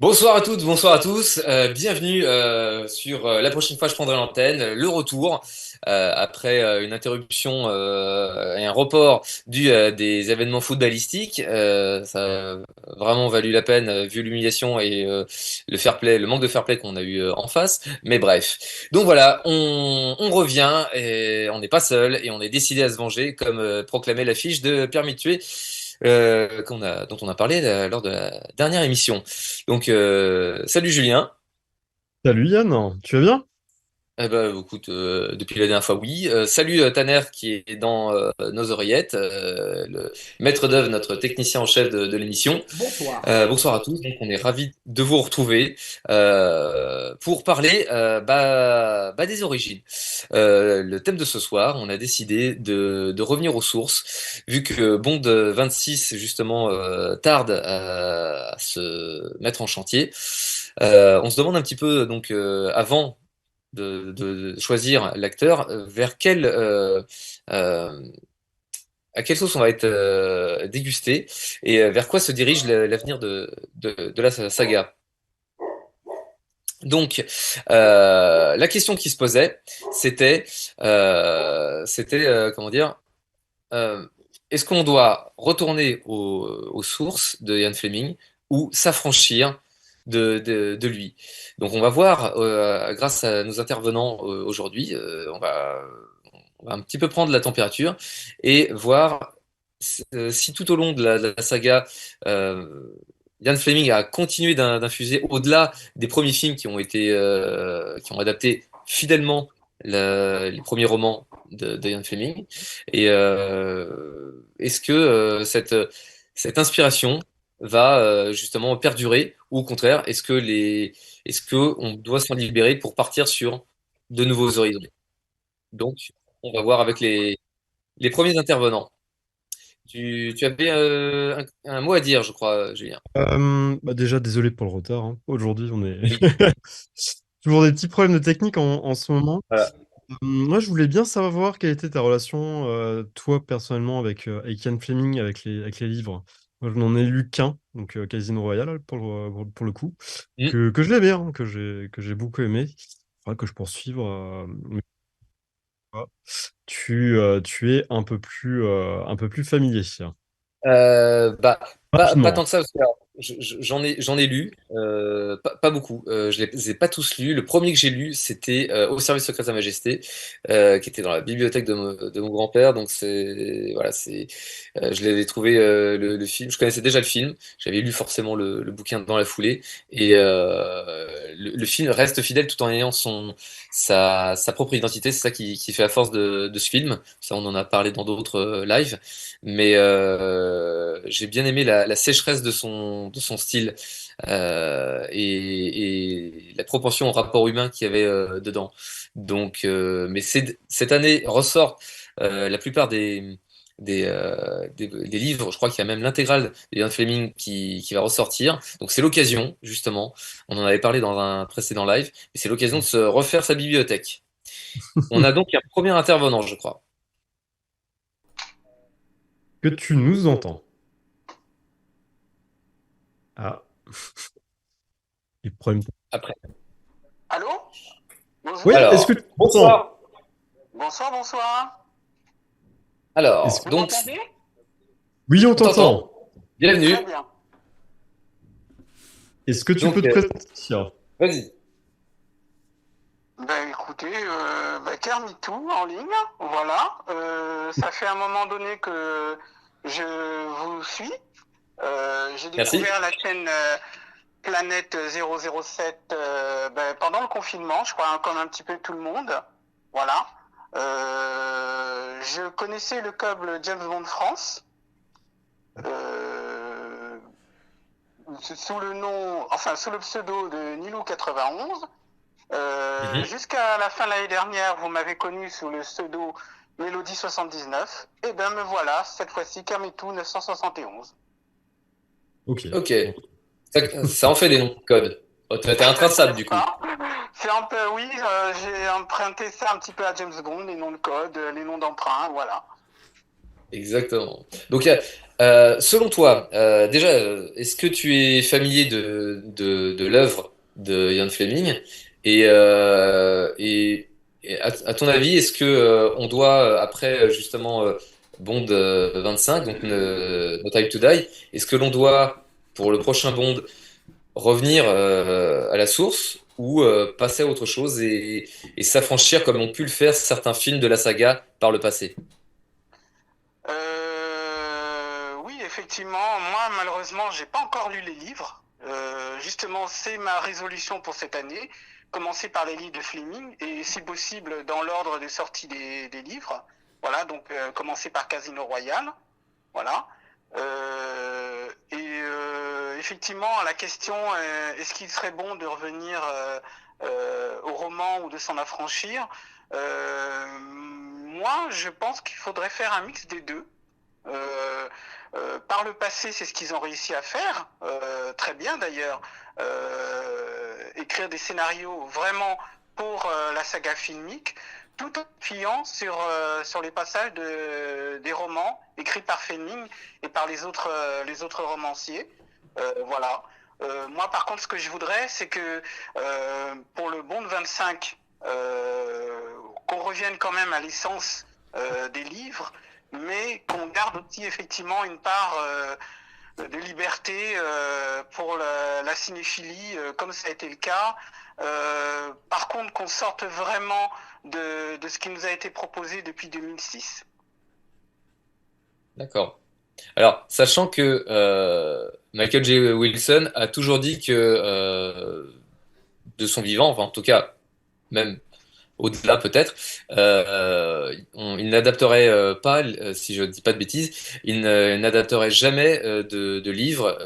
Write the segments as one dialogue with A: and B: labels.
A: Bonsoir à toutes, bonsoir à tous. Bienvenue sur La prochaine fois je prendrai l'antenne, le retour après une interruption et un report dû à des événements footballistiques. Ça a vraiment valu la peine vu l'humiliation et le fair play, le manque de fair play qu'on a eu en face. Mais bref. Donc voilà, on revient et on n'est pas seul et on est décidé à se venger comme proclamait l'affiche de Permis de tuer. Dont on a parlé lors de la dernière émission. Donc, salut Julien.
B: Salut Yann, tu vas bien?
A: Eh ben, écoute, depuis la dernière fois, oui. Salut Tanner qui est dans nos oreillettes, le maître d'œuvre, notre technicien en chef de l'émission.
C: Bonsoir.
A: Bonsoir à tous. Donc, on est ravis de vous retrouver pour parler des origines. Le thème de ce soir, on a décidé de revenir aux sources, vu que Bond 26 justement tarde à se mettre en chantier. On se demande un petit peu donc avant de choisir l'acteur, vers euh, à quelle sauce on va être dégusté et vers quoi se dirige l'avenir de la saga. Donc, la question qui se posait, comment dire, euh, est-ce qu'on doit retourner aux sources de Ian Fleming ou s'affranchir de lui? Donc, on va voir, grâce à nos intervenants aujourd'hui, on va un petit peu prendre la température et voir si tout au long de la saga, Ian Fleming a continué d'infuser au-delà des premiers films qui ont adapté fidèlement les premiers romans de Ian Fleming. Et est-ce que cette inspiration va justement perdurer ou au contraire, est-ce que on doit s'en libérer pour partir sur de nouveaux horizons? Donc, on va voir avec les premiers intervenants. Tu avais un mot à dire, je crois, Julien.
B: Déjà, désolé pour le retard, hein. Aujourd'hui, on est
A: Oui,
B: toujours des petits problèmes de technique en ce moment.
A: voilà.
B: Moi, je voulais bien savoir quelle était ta relation, toi, personnellement, avec Ian Fleming, avec les livres. Moi, je n'en ai lu qu'un, donc Casino Royale, pour le coup,
A: Mm.
B: que je l'ai bien, hein, que j'ai beaucoup aimé. Il faudra que je poursuive. Mais toi, tu es un peu plus familier.
A: Pas
B: Rapidement.
A: tant que ça, parce que alors, j'en ai lu, pas beaucoup. Je les ai pas tous lus. Le premier que j'ai lu, c'était Au service secret de Sa Majesté, qui était dans la bibliothèque de mon grand-père. Donc je l'avais trouvé le film. Je connaissais déjà le film. J'avais lu forcément le bouquin dans la foulée, et le film reste fidèle tout en ayant sa propre identité. C'est ça qui fait la force de ce film. Ça, on en a parlé dans d'autres lives. Mais j'ai bien aimé la sécheresse de son style et la proportion au rapport humain qu'il y avait dedans. Donc, mais cette année ressort la plupart des livres. Je crois qu'il y a même l'intégrale d'Ian Fleming qui va ressortir. Donc c'est l'occasion, justement. On en avait parlé dans un précédent live, mais c'est l'occasion de se refaire sa bibliothèque. On a donc un premier intervenant, je crois.
B: Que tu nous entends. Ah, les problèmes.
A: Après.
C: Allô?
B: Oui,
C: Bonjour?
B: est-ce que
A: Alors,
B: tu m'entends?
A: bonsoir.
C: Bonsoir, bonsoir.
B: Est-ce
A: Alors,
B: que...
C: Vous
A: donc,
C: m'entendez?
B: Oui, on
A: on t'entend.
B: t'entend.
C: Très
A: Bienvenue.
C: bien.
B: Est-ce que tu
A: Donc,
B: peux te présenter?
A: vas-y.
C: Ben écoutez, Kermitou en ligne, voilà. Ça fait un moment donné que je vous suis. J'ai
A: Merci.
C: découvert la chaîne Planète 007 pendant le confinement, je crois, hein, comme un petit peu tout le monde. Voilà. Je connaissais le câble James Bond France. Sous le nom, enfin sous le pseudo de Nilou 91.
A: Mhm.
C: Jusqu'à la fin de l'année dernière, vous m'avez connu sous le pseudo Mélodie79. Et ben me voilà, cette fois-ci, Kermitou 971.
B: Ok.
A: Ok, ça en fait des noms de code. Oh, t'es intraçable
C: N'est-ce
A: du coup.
C: pas? C'est un peu, oui, j'ai emprunté ça un petit peu à James Bond, les noms de code, les noms d'emprunt, voilà.
A: Exactement. Donc, selon toi, déjà, est-ce que tu es familier de l'œuvre de Ian Fleming? Et, euh, et, et à ton avis, est-ce que on doit, après justement Bond 25, donc No Time to Die, est-ce que l'on doit, pour le prochain Bond, revenir à la source ou passer à autre chose et s'affranchir comme ont pu le faire certains films de la saga par le passé?
C: Oui, effectivement, moi malheureusement, j'ai pas encore lu les livres. Justement, c'est ma résolution pour cette année, commencer par les livres de Fleming et si possible dans l'ordre de sortie des livres. Voilà, donc commencer par Casino Royale. Voilà. Effectivement, la question est-ce qu'il serait bon de revenir au roman ou de s'en affranchir? Moi, je pense qu'il faudrait faire un mix des deux. Euh, Par le passé, c'est ce qu'ils ont réussi à faire, très bien d'ailleurs, écrire des scénarios vraiment pour la saga filmique, tout en appuyant sur les passages des romans écrits par Fleming et par les autres romanciers. Voilà. Moi, par contre, ce que je voudrais, c'est que pour le Bond 25, qu'on revienne quand même à l'essence des livres, mais qu'on garde aussi effectivement une part de liberté pour la cinéphilie, comme ça a été le cas. Par contre, qu'on sorte vraiment de ce qui nous a été proposé depuis 2006.
A: D'accord. Alors, sachant que Michael J. Wilson a toujours dit que de son vivant, enfin en tout cas, même au-delà peut-être, il n'adapterait pas, si je ne dis pas de bêtises, il n'adapterait jamais de livres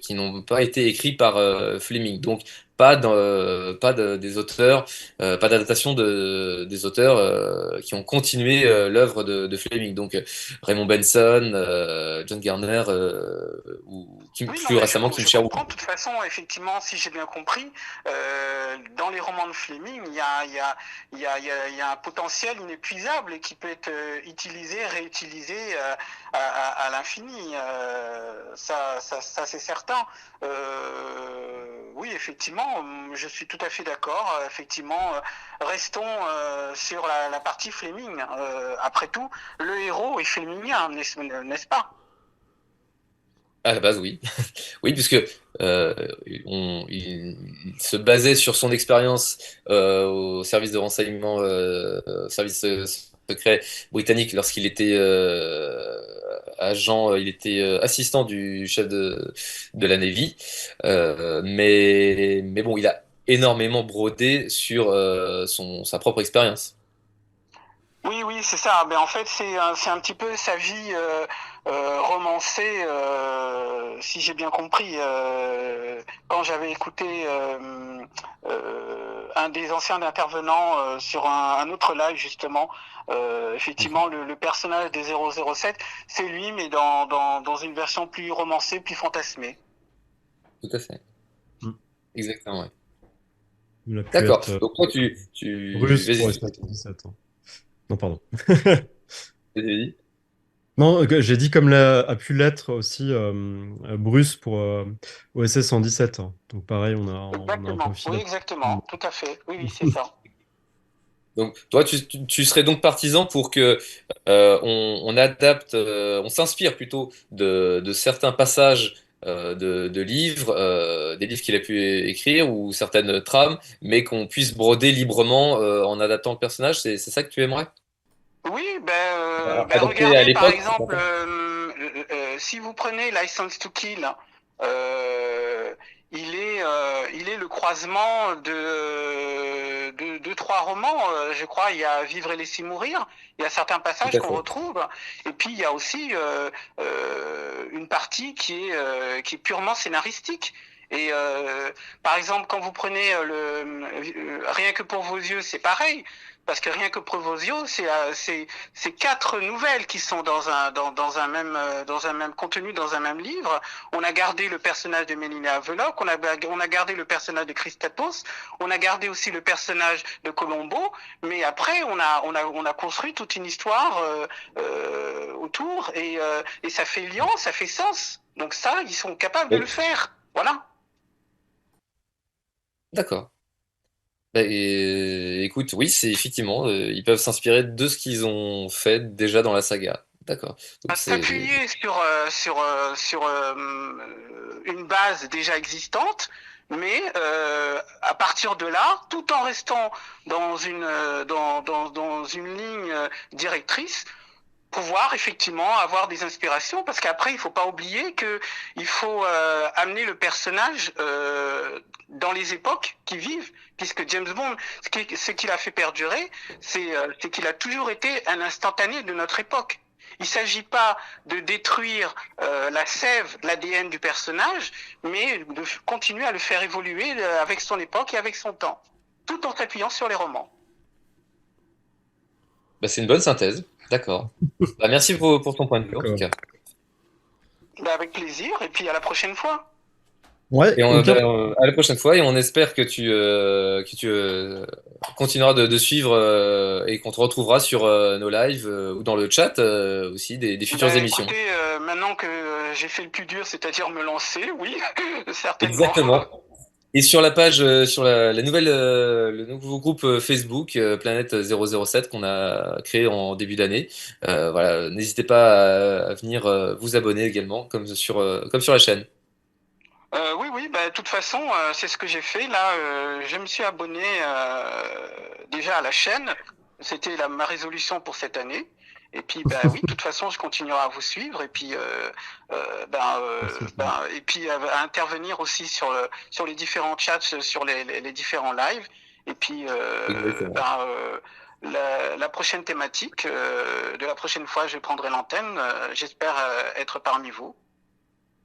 A: qui n'ont pas été écrits par Fleming. Donc des auteurs, pas d'adaptation des auteurs qui ont continué l'œuvre de Fleming. Donc Raymond Benson, John Garner ou
C: Oui, non,
A: plus
C: mais
A: récemment Kim
C: je
A: Sherwood.
C: comprends. De toute façon, effectivement, si j'ai bien compris, dans les romans de Fleming, il y a un potentiel inépuisable et qui peut être utilisé, réutilisé à l'infini. Ça c'est certain. Oui, effectivement, je suis tout à fait d'accord. Effectivement, restons sur la partie Fleming. Après tout, le héros est flémingien, n'est-ce pas?
A: À la base, oui. Oui, puisque euh, il se basait sur son expérience au service de renseignement, service secret britannique lorsqu'il était agent, il était assistant du chef de la Navy. Mais bon, il a énormément brodé sur sa propre expérience.
C: Oui, oui, c'est ça. Ben, en fait, c'est un petit peu sa vie romancée, si j'ai bien compris. Quand j'avais écouté un des anciens intervenants sur un autre live, justement, effectivement, le personnage des 007, c'est lui, mais dans une version plus romancée, plus fantasmée.
A: Tout à fait.
B: Mm.
A: Exactement, ouais.
B: Il a pu
A: D'accord.
B: être
A: Donc toi,
B: russe pour
A: vas-y,
B: s 17 ans. Non, pardon.
A: vas-y.
B: Non, j'ai dit comme a pu l'être aussi Bruce pour OSS 117. Donc pareil, on a un
C: Exactement.
B: profil.
C: Oui, exactement. Tout à fait. Oui, oui, c'est ça.
A: Donc, toi, tu serais donc partisan pour que on adapte, on s'inspire plutôt de certains passages de livres, des livres qu'il a pu écrire ou certaines trames, mais qu'on puisse broder librement en adaptant le personnage. C'est ça que tu aimerais?
C: Oui,
A: Adapté à
C: regardez par
A: l'époque,
C: exemple, si vous prenez License to Kill, euh, il est le croisement de trois romans, je crois. Il y a Vivre et laisser mourir. Il y a certains
A: tout
C: passages
A: à
C: qu'on
A: fait.
C: retrouve, et puis il y a aussi une partie qui est purement scénaristique. Et par exemple, quand vous prenez Rien que pour vos yeux, c'est pareil. Parce que Rien que pour vos yeux, c'est 4 nouvelles qui sont dans un même contenu, dans un même livre. On a gardé le personnage de Mélina Havelock, on a gardé le personnage de Christopos, on a gardé aussi le personnage de Colombo, mais après on a construit toute une histoire autour et ça fait lien, ça fait sens. Donc ça, ils sont capables de le faire. Voilà.
A: D'accord. Bah, écoute, oui, c'est effectivement, ils peuvent s'inspirer de ce qu'ils ont fait déjà dans la saga. D'accord. Donc c'est
C: S'appuyer sur une base déjà existante, mais à partir de là, tout en restant dans une ligne directrice, pouvoir effectivement avoir des inspirations, parce qu'après il faut pas oublier que il faut amener le personnage dans les époques qui vivent, puisque James Bond, ce qu'il a fait perdurer, c'est qu'il a toujours été un instantané de notre époque. Il ne s'agit pas de détruire la sève, l'ADN du personnage, mais de continuer à le faire évoluer avec son époque et avec son temps, tout en s'appuyant sur les romans.
A: bah, c'est une bonne synthèse. D'accord. Bah, merci pour ton point de vue en tout
B: D'accord.
A: cas.
C: Ben, avec plaisir, et puis à la prochaine fois.
B: Ouais,
A: Et
B: ok.
A: à la prochaine fois et on espère que tu continueras de suivre et qu'on te retrouvera sur nos lives ou dans le chat aussi des futures
C: Ben,
A: émissions.
C: écoutez, maintenant que j'ai fait le plus dur, c'est-à-dire me lancer, oui, certainement.
A: Exactement. Et sur la page, sur la nouvelle, le nouveau groupe Facebook Planète 007 qu'on a créé en début d'année, voilà, n'hésitez pas à venir vous abonner également, comme sur la chaîne.
C: Oui, oui, ben, de toute façon, c'est ce que j'ai fait. Là, je me suis abonné déjà à la chaîne. C'était ma résolution pour cette année. Et puis, ben oui, de toute façon, je continuerai à vous suivre. Et puis,
B: Merci,
C: et puis à intervenir aussi sur les différents chats, sur les différents lives. Et puis,
A: Exactement.
C: la prochaine thématique de la prochaine fois, je prendrai l'antenne. J'espère être parmi vous.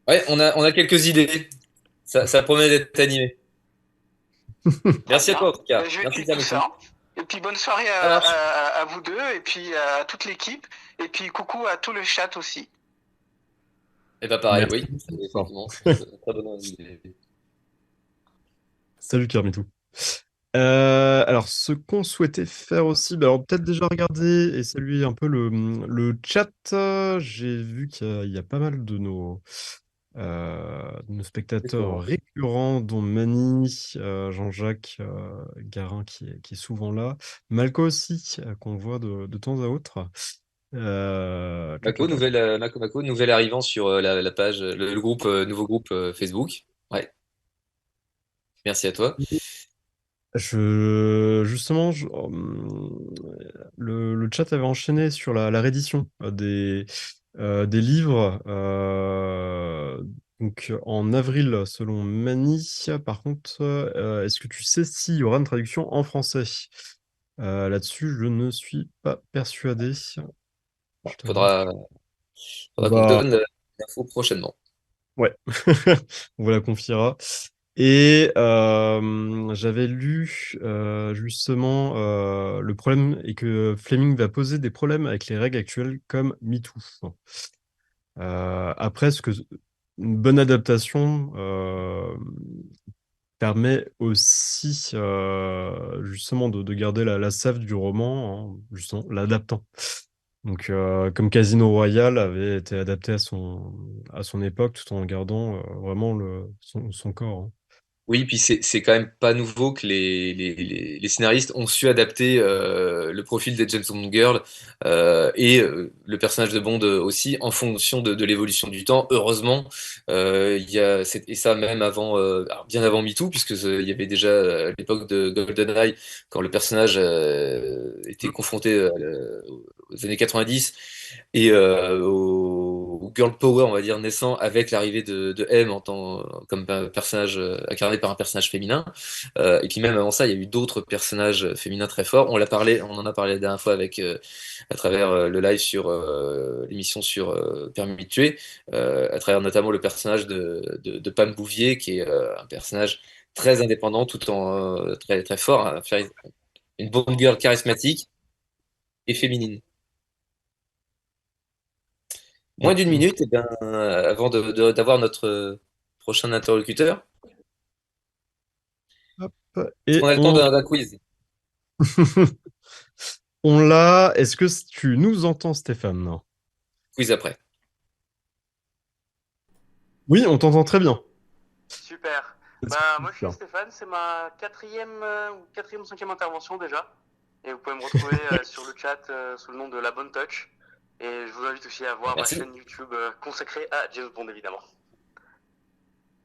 A: Ouais, on a quelques idées. Ça promet d'être animé.
C: Très
A: Merci à toi
C: bien.
A: en tout cas.
C: Ben, je vais
A: Merci
C: écouter tout
A: Pierre-Michel.
C: ça. Et puis bonne soirée
A: Ça marche.
C: à vous deux, et puis à toute l'équipe, et puis coucou à tout le chat aussi.
A: Et bah pareil,
B: merci
A: oui, c'est
B: beaucoup.
A: effectivement c'est une très bonne idée.
B: Salut Kermitou. Alors, ce qu'on souhaitait faire aussi, bah, alors peut-être déjà regarder et saluer un peu le chat. J'ai vu qu'il y a pas mal de nos spectateurs
A: Exactement.
B: récurrents, dont Mani, Jean-Jacques Garin qui est souvent là, Malco aussi, qu'on voit de temps à autre. Clac, clac, clac.
A: Mako, nouvelle arrivant sur la page, le groupe, nouveau groupe Facebook. Ouais, merci à toi.
B: Justement, le chat avait enchaîné sur la réédition des livres. Donc en avril, selon Mani. Par contre, est-ce que tu sais s'il y aura une traduction en français? Là-dessus, je ne suis pas persuadé.
A: Bon,
B: Je t'avoue.
A: faudra qu'on me
B: Bah,
A: donne l'info prochainement.
B: ouais, on vous la confiera. Et j'avais lu justement le problème et que Fleming va poser des problèmes avec les règles actuelles comme MeToo. Après, une bonne adaptation permet aussi justement de garder la sève du roman, hein, justement, l'adaptant. Donc, comme Casino Royale avait été adapté à son époque, tout en gardant vraiment son corps, hein.
A: Oui, puis c'est quand même pas nouveau que les scénaristes ont su adapter le profil des James Bond Girls et le personnage de Bond aussi en fonction de l'évolution du temps. Heureusement, et ça même avant, alors bien avant MeToo, puisque il y avait déjà à l'époque de GoldenEye, quand le personnage était confronté aux années 90 et au girl power, on va dire, naissant avec l'arrivée de M comme personnage incarné par un personnage féminin. Et puis même avant ça, il y a eu d'autres personnages féminins très forts. On en a parlé la dernière fois à travers le live sur l'émission sur Permis de tuer, à travers notamment le personnage de Pam Bouvier, qui est un personnage très indépendant, tout en très, très fort, hein, une bonne girl charismatique et féminine. Moins d'une
B: Ok.
A: minute, eh ben, avant d'avoir notre prochain interlocuteur.
B: Hop.
A: Est-ce qu'on
B: Et
A: a le temps d'un quiz?
B: on l'a. Est-ce que tu nous entends, Stéphane?
A: Quiz après.
B: Oui, on t'entend très bien.
C: Super.
B: Est-ce
C: Bah,
B: que-
C: moi, je suis Stéphane, c'est ma quatrième ou cinquième intervention déjà. Et vous pouvez me retrouver sur le chat sous le nom de La Bonne Touch. Et je vous invite aussi à voir ma
A: Merci.
C: chaîne YouTube consacrée à James Bond, évidemment.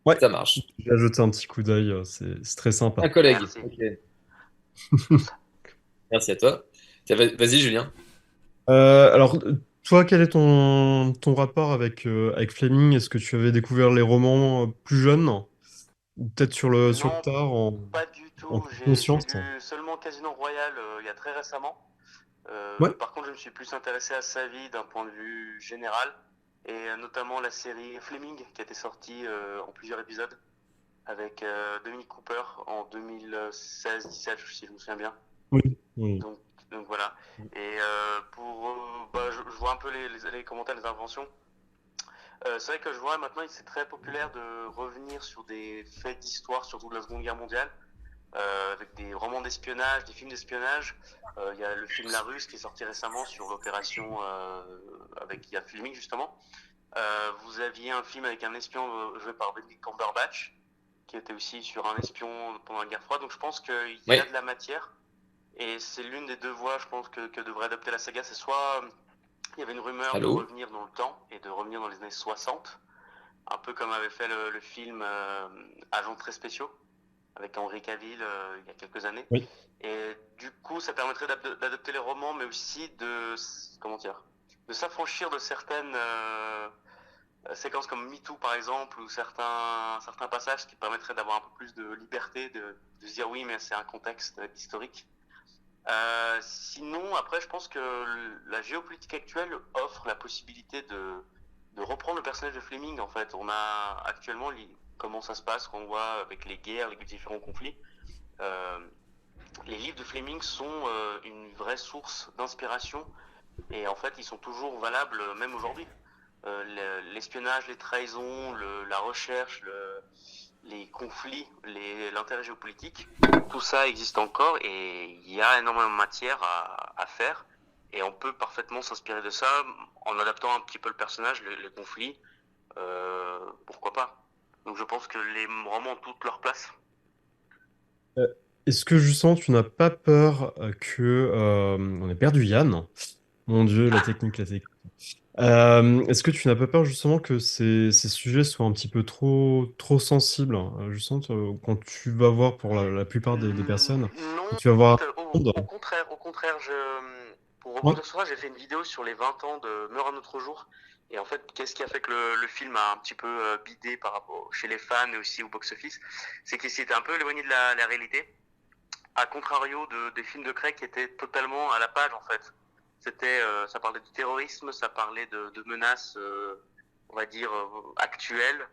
B: Ouais,
A: Ça marche.
B: j'ai ajouté un petit coup d'œil, c'est très sympa.
A: Un collègue.
C: Merci.
A: Ok. Merci à toi. Tiens, vas-y, Julien.
B: Alors, toi, quel est ton rapport avec Fleming? Est-ce que tu avais découvert les romans plus jeunes? Ou peut-être sur le
C: Non,
B: tard,
C: pas du
B: en
C: tout.
B: toute
C: J'ai
B: conscience?
C: lu seulement Casino Royale il y a très récemment.
B: Ouais,
C: Par contre, je me suis plus intéressé à sa vie d'un point de vue général. Et notamment la série Fleming qui a été sortie en plusieurs épisodes avec Dominic Cooper en 2016-17, si je me souviens bien.
B: oui, oui.
C: Donc, donc voilà. Et je vois un peu les commentaires, les inventions. C'est vrai que je vois maintenant, c'est très populaire de revenir sur des faits d'histoire, surtout de la Seconde Guerre mondiale, avec des romans d'espionnage, des films d'espionnage. Il y a le film La Russe qui est sorti récemment sur l'opération avec Ian Fleming justement. Vous aviez un film avec un espion joué par Benedict Cumberbatch qui était aussi sur un espion pendant la guerre froide. Donc je pense qu'il y
A: Oui.
C: a de la matière et c'est l'une des deux voies, je pense, que devrait adopter la saga. C'est soit il y avait une rumeur de
A: Allô?
C: revenir dans le temps et de revenir dans les années 60, un peu comme avait fait le film Agents très spéciaux avec Henry Cavill il y a quelques années.
B: Oui.
C: Et du coup, ça permettrait d'adopter les romans, mais aussi comment dire, de s'affranchir de certaines séquences comme MeToo par exemple, ou certains passages qui permettraient d'avoir un peu plus de liberté, de se dire oui, mais c'est un contexte historique. Sinon, après, je pense que la géopolitique actuelle offre la possibilité de reprendre le personnage de Fleming. En fait, on a actuellement comment ça se passe, qu'on voit avec les guerres, les différents conflits. Euh, les livres de Fleming sont une vraie source d'inspiration et en fait, ils sont toujours valables même aujourd'hui. L'espionnage, les trahisons, la recherche, les conflits, l'intérêt géopolitique, tout ça existe encore et il y a énormément de matière à faire. Et on peut parfaitement s'inspirer de ça en adaptant un petit peu le personnage, les conflits. Pourquoi pas? Donc je pense que les romans ont toute leur place.
B: Euh, Est-ce que justement tu n'as pas peur on ait perdu Yann? Mon Dieu, la technique, la technique. Est-ce que tu n'as pas peur justement que ces sujets soient un petit peu trop sensibles, hein, justement, quand tu vas voir pour la plupart des personnes, quand
C: Non,
B: tu vas voir un monde.
C: au contraire, pour
B: Ouais,
C: rebondir sur ça, j'ai fait une vidéo sur les 20 ans de Meurt un autre jour. Et en fait, qu'est-ce qui a fait que le film a un petit peu bidé par rapport chez les fans et aussi au box-office? C'est qu'il s'était un peu éloigné de la réalité, à contrario des films de Craig qui étaient totalement à la page en fait. Ça parlait du terrorisme, ça parlait de menaces, on va dire, actuelles,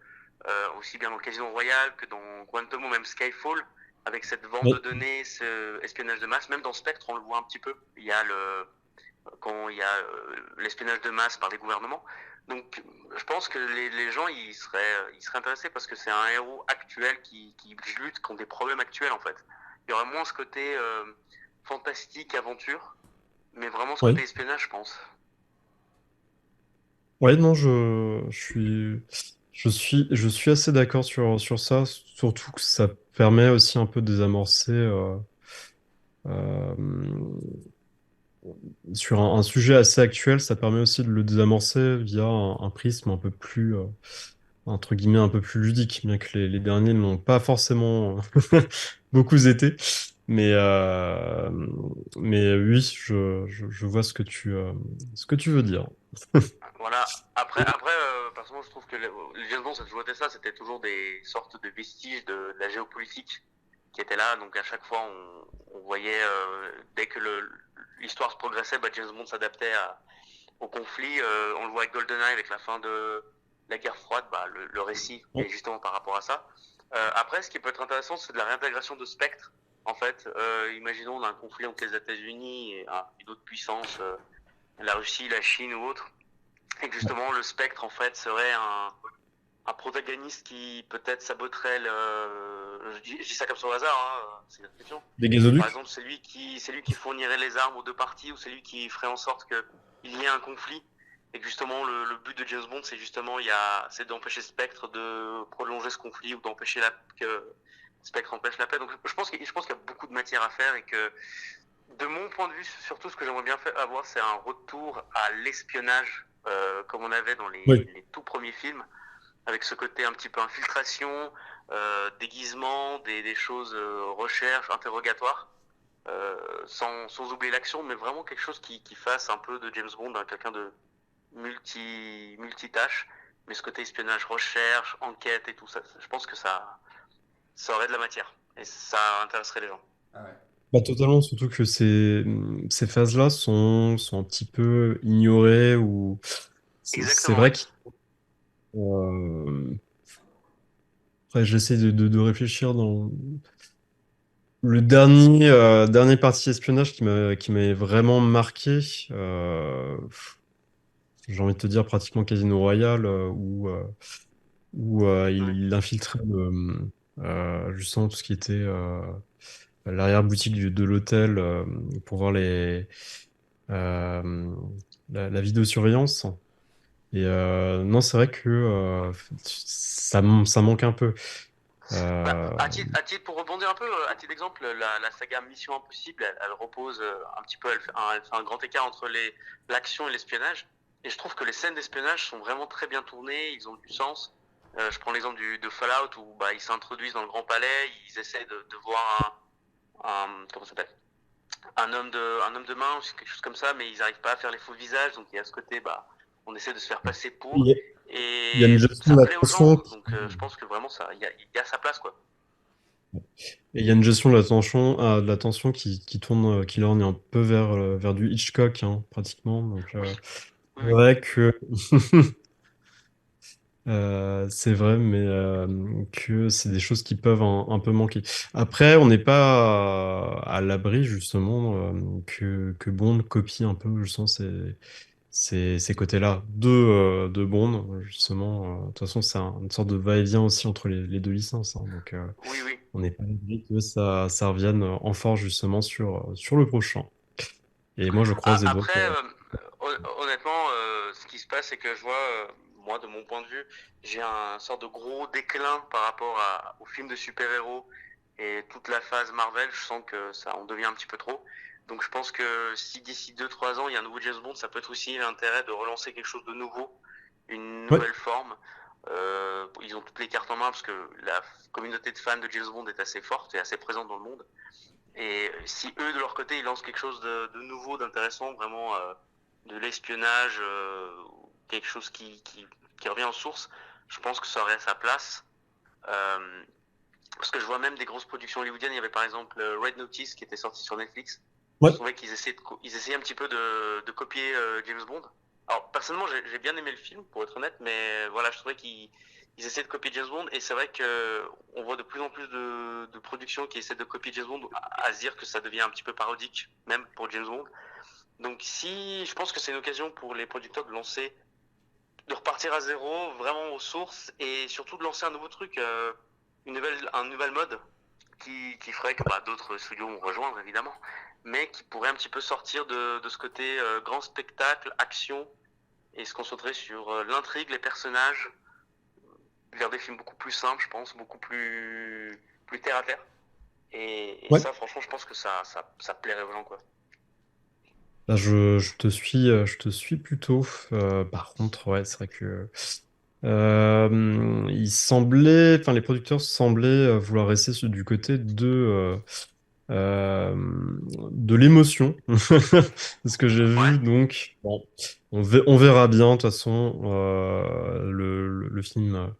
C: aussi bien dans Casino Royale que dans Quantum ou même Skyfall, avec cette vente de
B: ouais,
C: données, ce espionnage de masse. Même dans Spectre, on le voit un petit peu. Quand il y a l'espionnage de masse par les gouvernements. Donc, je pense que les gens, ils seraient intéressés parce que c'est un héros actuel qui lutte contre des problèmes actuels, en fait. Il y aurait moins ce côté fantastique, aventure, mais vraiment ce
B: ouais.
C: côté espionnage, je pense.
B: Ouais, non, je suis assez d'accord sur ça, surtout que ça permet aussi un peu de désamorcer euh, sur un sujet assez actuel, ça permet aussi de le désamorcer via un prisme entre guillemets, un peu plus ludique, bien que les derniers n'ont pas forcément beaucoup été. Mais, euh, mais oui, je vois ce que tu veux dire.
D: Voilà. Personnellement, je trouve que les James Bond, ça a toujours été ça. C'était toujours des sortes de vestiges de la géopolitique qui étaient là. Donc à chaque fois, on voyait, dès que l'histoire se progressait, bah, James Bond s'adaptait au conflit. On le voit avec GoldenEye, avec la fin de la guerre froide, bah, le récit est justement par rapport à ça. Après, ce qui peut être intéressant, c'est de la réintégration de Spectre. En fait, imaginons on a un conflit entre les États-Unis et une autre puissance, la Russie, la Chine ou autre, et que justement le Spectre en fait serait un protagoniste qui peut-être saboterait je dis ça comme ça au hasard, hein, c'est une réflexion.
B: Des
D: Par
B: gazoducs?
D: exemple, c'est lui qui fournirait les armes aux deux parties, ou c'est lui qui ferait en sorte qu'il y ait un conflit. Et que justement, le but de James Bond, c'est justement, c'est d'empêcher Spectre de prolonger ce conflit ou d'empêcher que Spectre empêche la paix. Donc, je pense qu'il y a beaucoup de matière à faire et que, de mon point de vue, surtout, ce que j'aimerais bien avoir, c'est un retour à l'espionnage, comme on avait dans
B: Oui.
D: les tout premiers films, avec ce côté un petit peu infiltration, déguisement, des choses, recherche, interrogatoire, sans oublier l'action, mais vraiment quelque chose qui fasse un peu de James Bond quelqu'un de multitâche, mais ce côté espionnage, recherche, enquête et tout ça, je pense que ça aurait de la matière et ça intéresserait les gens.
A: Ah ouais.
B: Bah, totalement, surtout que ces phases-là sont un petit peu ignorées ou c'est
D: Exactement, ouais.
B: vrai que après, j'essaie de réfléchir dans le dernier parti espionnage qui m'avait vraiment marqué. J'ai envie de te dire pratiquement Casino Royale où
D: Ouais.
B: il infiltrait justement tout ce qui était l'arrière-boutique de l'hôtel pour voir euh, la vidéosurveillance. Et non, c'est vrai que ça manque un peu.
D: Bah,
B: Euh,
D: pour rebondir un peu, à titre d'exemple, la saga Mission Impossible, elle repose un petit peu, elle fait un grand écart entre l'action et l'espionnage. Et je trouve que les scènes d'espionnage sont vraiment très bien tournées, ils ont du sens. Je prends l'exemple de Fallout où bah, ils s'introduisent dans le Grand Palais, ils essaient de voir comment ça s'appelle, un homme de main ou quelque chose comme ça, mais ils n'arrivent pas à faire les faux visages, donc il y a ce côté, bah, on essaie de se faire passer
B: il
D: pour,
B: y a, il y a une
D: et
B: gestion
D: ça
B: de
D: plaît aux gens,
B: l'attention.
D: donc je pense que vraiment il y a sa place, quoi.
B: Et il y a une gestion de l'attention qui tourne, qui lorgne un peu vers du Hitchcock, hein, pratiquement. Donc,
D: Oui, oui,
B: c'est
D: oui.
B: vrai que c'est vrai, mais que c'est des choses qui peuvent un peu manquer. Après, on n'est pas à l'abri, justement, que Bond copie un peu, justement, ces côtés-là de Bond, justement. De toute façon, c'est une sorte de va-et-vient aussi entre les deux licences, hein. Donc,
D: Oui, oui.
B: on n'est pas à l'abri que ça revienne en force, justement, sur le prochain. Et moi, je croise les doigts
D: Après,
B: pour...
D: honnêtement, ce qui se passe, c'est que je vois, moi, de mon point de vue, j'ai un sorte de gros déclin par rapport aux films de super-héros et toute la phase Marvel. Je sens que on devient un petit peu trop. Donc, je pense que si d'ici 2-3 ans, il y a un nouveau James Bond, ça peut être aussi l'intérêt de relancer quelque chose de nouveau, une
B: Ouais,
D: nouvelle forme. Ils ont toutes les cartes en main parce que la communauté de fans de James Bond est assez forte et assez présente dans le monde. Et si eux, de leur côté, ils lancent quelque chose de nouveau, d'intéressant, vraiment de l'espionnage, quelque chose qui revient en source, je pense que ça aurait sa place. Euh, Parce que je vois même des grosses productions hollywoodiennes. Il y avait par exemple Red Notice qui était sorti sur Netflix. Je
B: ouais.
D: trouvais ils essayaient un petit peu de copier James Bond. Alors personnellement, j'ai bien aimé le film, pour être honnête, mais voilà, je trouvais qu'ils essaient de copier James Bond, et c'est vrai que on voit de plus en plus de productions qui essaient de copier James Bond, à se dire que ça devient un petit peu parodique, même pour James Bond. Donc si, je pense que c'est une occasion pour les producteurs de repartir à zéro, vraiment aux sources, et surtout de lancer un nouveau truc, un nouvel mode qui ferait que bah, d'autres studios vont rejoindre évidemment, mais qui pourrait un petit peu sortir de ce côté grand spectacle, action, et se concentrer sur l'intrigue, les personnages, vers des films beaucoup plus simples, je pense, beaucoup plus terre à terre. Et
B: Ouais.
D: ça, franchement, je pense que ça plairait aux gens, quoi.
B: Là, je te suis plutôt. Par contre, ouais, c'est vrai que Les producteurs semblaient vouloir rester du côté euh, de l'émotion, c'est ce que j'ai
D: Ouais.
B: vu. Donc, bon, on verra bien. De toute façon, le film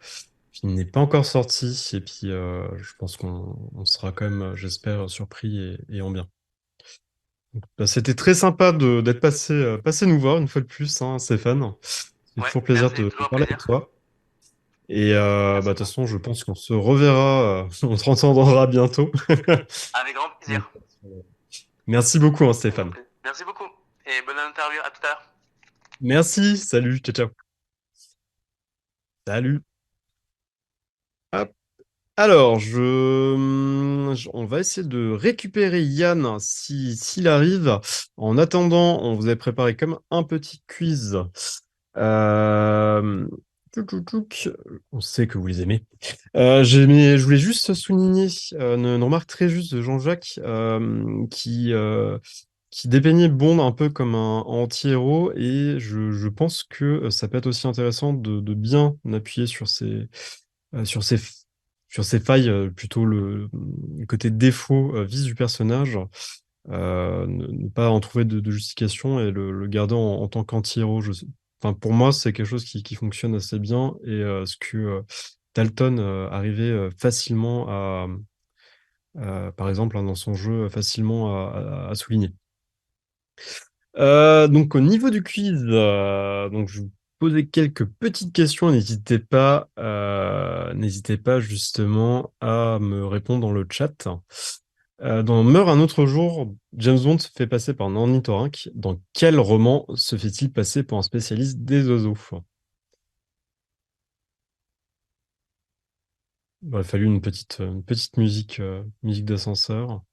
B: n'est pas encore sorti. Et puis, je pense qu'on sera quand même, j'espère, surpris et en bien. Donc, bah, c'était très sympa d'être passé nous voir une fois de plus, hein, Stéphane. C'est
D: Ouais,
B: toujours plaisir
D: merci,
B: de
D: toujours un
B: parler avec
D: plaisir.
B: toi. Et
D: Merci
B: de toute
D: beaucoup.
B: façon, je pense qu'on se reverra, on se entendra bientôt.
D: Avec grand
B: Donc,
D: plaisir.
B: merci beaucoup, hein,
D: Avec grand
B: Stéphane.
D: plaisir. Merci beaucoup. Et bonne interview. À tout à l'heure.
B: Merci, salut, ciao, ciao. Salut. Hop. Alors, on va essayer de récupérer Yann s'il arrive. En attendant, on vous avait préparé comme un petit quiz. Euh, Touc. On sait que vous les aimez. Je voulais juste souligner une remarque très juste de Jean-Jacques qui dépeignait Bond un peu comme un anti-héros et je pense que ça peut être aussi intéressant de bien appuyer euh, sur ses, f- sur ses failles, plutôt le côté défaut vice du personnage, ne pas en trouver de justification et le garder en tant qu'anti-héros. Enfin, pour moi, c'est quelque chose qui fonctionne assez bien et ce que Dalton arrivait facilement par exemple, hein, dans son jeu, facilement à souligner. Donc au niveau du quiz, donc je vais vous poser quelques petites questions. N'hésitez pas justement à me répondre dans le chat. Dans Meurt un autre jour, James Bond se fait passer par un ornithorynque. Dans quel roman se fait-il passer pour un spécialiste des oiseaux? Il aurait fallu une petite musique, musique d'ascenseur.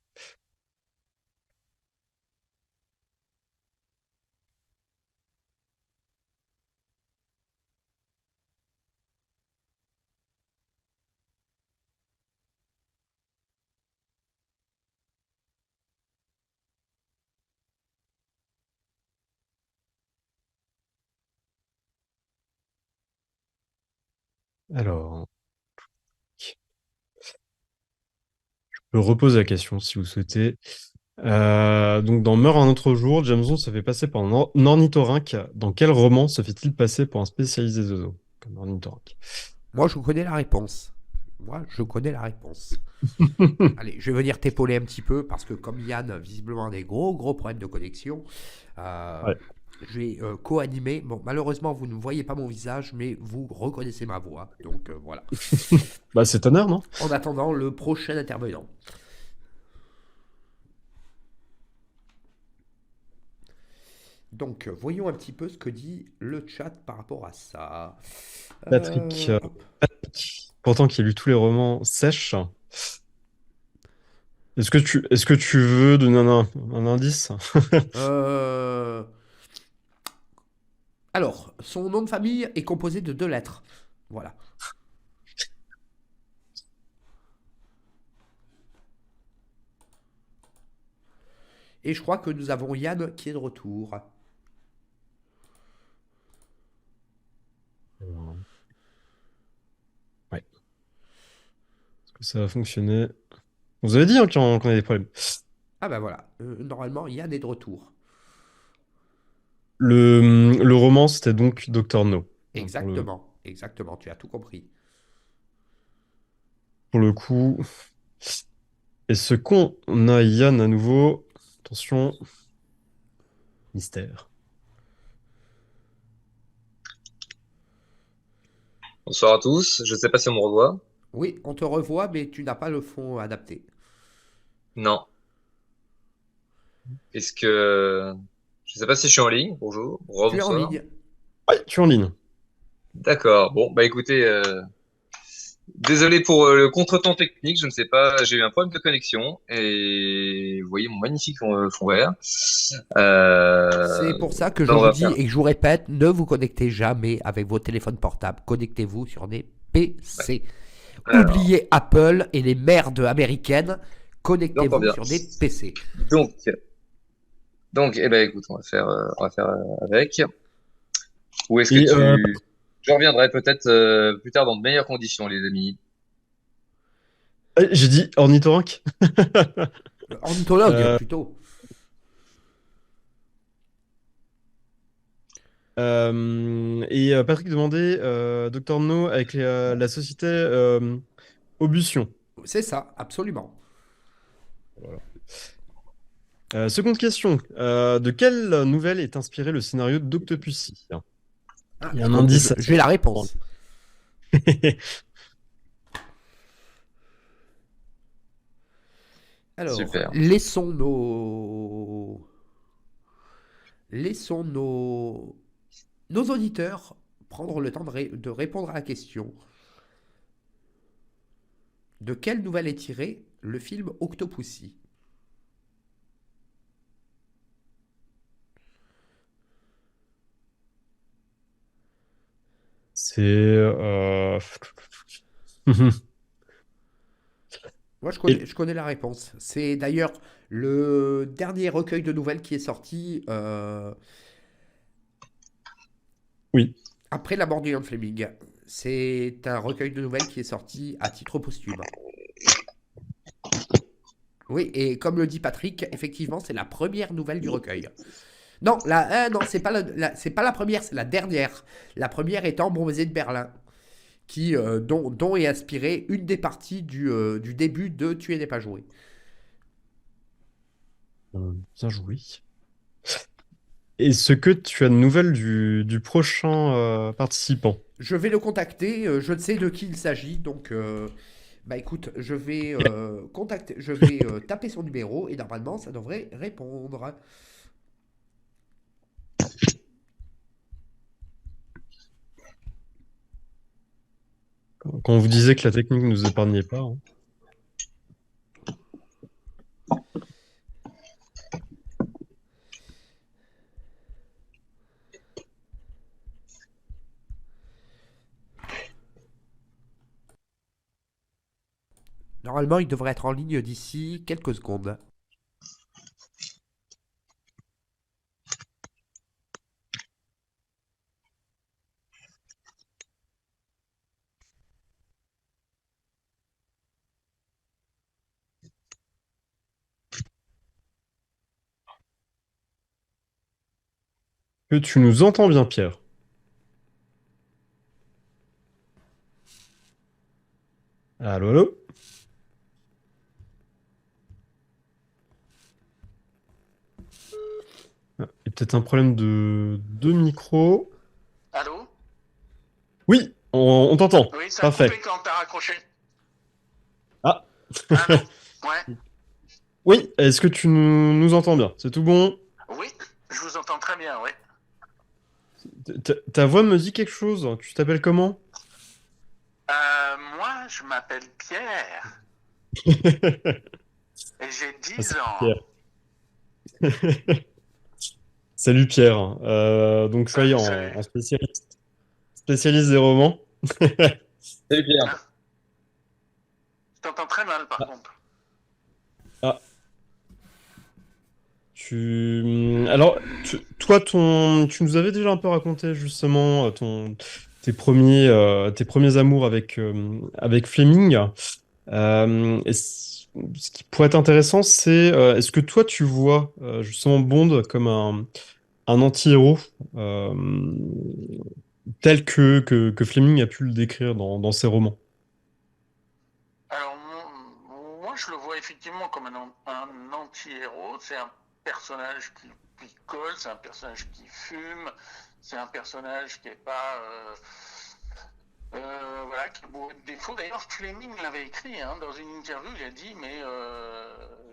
B: Alors, je peux reposer la question si vous souhaitez. Donc, dans Meurt un autre jour, James Bond se fait passer pour un ornithorynque. Dans quel roman se fait-il passer pour un spécialiste des oiseaux? Comme ornithorynque.
E: Moi, je connais la réponse. Moi, je connais la réponse. Allez, je vais venir t'épauler un petit peu parce que comme Yann, visiblement, a des gros problèmes de connexion, euh,
B: Ouais.
E: je vais co-animer. Bon, malheureusement, vous ne voyez pas mon visage, mais vous reconnaissez ma voix. Donc, voilà.
B: Bah, c'est honneur, non?
E: En attendant, le prochain intervenant. Donc, voyons un petit peu ce que dit le chat par rapport à ça.
B: Patrick,
E: Hop.
B: pourtant qui a lu tous les romans, sèche. Est-ce que tu veux donner un indice?
E: Euh, Alors, son nom de famille est composé de 2 lettres. Voilà. Et je crois que nous avons Yann qui est de retour.
B: Ouais. Est-ce que ça va fonctionner? Vous avez dit hein, qu'on avait des problèmes.
E: Ah ben voilà, normalement Yann est de retour.
B: Le roman, c'était donc Docteur No. Hein,
E: Exactement, tu as tout compris.
B: pour le coup. Et ce qu'on a Yann à nouveau. Attention, mystère.
A: Bonsoir à tous. Je ne sais pas si on me revoit.
E: Oui, on te revoit, mais tu n'as pas le fond adapté.
A: Non. Est-ce que... Je ne sais pas si je suis en ligne. Bonjour.
E: Tu es en
A: Rebonsoir.
E: ligne.
B: Ouais, tu es en ligne.
A: D'accord. Bon, bah écoutez, désolé pour le contretemps technique. Je ne sais pas, j'ai eu un problème de connexion et vous voyez mon magnifique fond vert.
E: C'est pour ça que je
A: On
E: vous
A: va
E: dis
A: faire.
E: et que je vous répète, ne vous connectez jamais avec vos téléphones portables. Connectez-vous sur des PC.
A: Alors,
E: Oubliez Apple et les merdes américaines.
A: j'entends
E: Connectez-vous
A: bien.
E: sur des PC.
A: Donc, eh ben écoute, on va faire avec. Où est-ce que
B: Et
A: tu... Je reviendrai peut-être plus tard dans de meilleures conditions, les amis.
B: J'ai dit ornithorynque.
E: Ornithologue,
B: Euh,
E: plutôt.
B: Patrick demandait, Docteur No, avec la société Aubution.
E: C'est ça, absolument.
B: Voilà. Seconde question. De quelle nouvelle est inspiré le scénario d'Octopussy?
E: Ah,
B: Il y a un indice.
E: j'ai la réponse. Alors,
A: Super.
E: laissons nos auditeurs prendre le temps de répondre à la question. De quelle nouvelle est tiré le film Octopussy?
B: C'est.
E: Moi,
B: Et-
E: je connais la réponse. C'est d'ailleurs le dernier recueil de nouvelles qui est sorti
B: Oui.
E: après la mort d'Ian Fleming. C'est un recueil de nouvelles qui est sorti à titre posthume. Oui, et comme le dit Patrick, effectivement, c'est la première nouvelle du recueil. Non, non, c'est pas la première, c'est la dernière. La première étant Bronzé de Berlin, dont est inspirée une des parties du début de Tuer n'est pas joué.
B: Bien joué. Est-ce que tu as de nouvelles du prochain participant?
E: Je vais le contacter, je ne sais de qui il s'agit, donc bah écoute, je vais taper son numéro et normalement ça devrait répondre.
B: Quand on vous disait que la technique ne nous épargnait pas, hein.
E: Normalement, il devrait être en ligne d'ici quelques secondes.
B: Que tu nous entends bien, Pierre? Allô, allô? Ah, il y a peut-être un problème de micro.
C: Allô?
B: Oui, on t'entend.
C: Oui, ça a
B: Parfait.
C: coupé quand t'as raccroché.
B: Ah,
C: Ah non. Ouais.
B: oui, est-ce que tu nous entends bien? C'est tout bon?
C: Oui, je vous entends très bien, oui.
B: Ta voix me dit quelque chose. Tu t'appelles comment?
C: Moi, je m'appelle Pierre et j'ai
B: Ah,
C: 10
B: salut
C: ans.
B: Pierre. Salut Pierre. Donc ça y est,
C: Salut.
B: en spécialiste des romans.
A: Salut Pierre.
C: Je t'entends très mal par
B: Ah,
C: contre.
B: ah, alors, toi, tu nous avais déjà un peu raconté justement tes premiers amours avec Fleming. Ce qui pourrait être intéressant, c'est est-ce que toi, tu vois justement Bond comme un anti-héros euh, tel que Fleming a pu le décrire dans ses romans?
C: Alors, moi, je le vois effectivement comme un anti-héros. C'est un personnage qui picole, c'est un personnage qui fume, c'est un personnage qui est pas. Voilà, qui a beaucoup de défauts. D'ailleurs, Fleming l'avait écrit dans une interview. Il a dit mais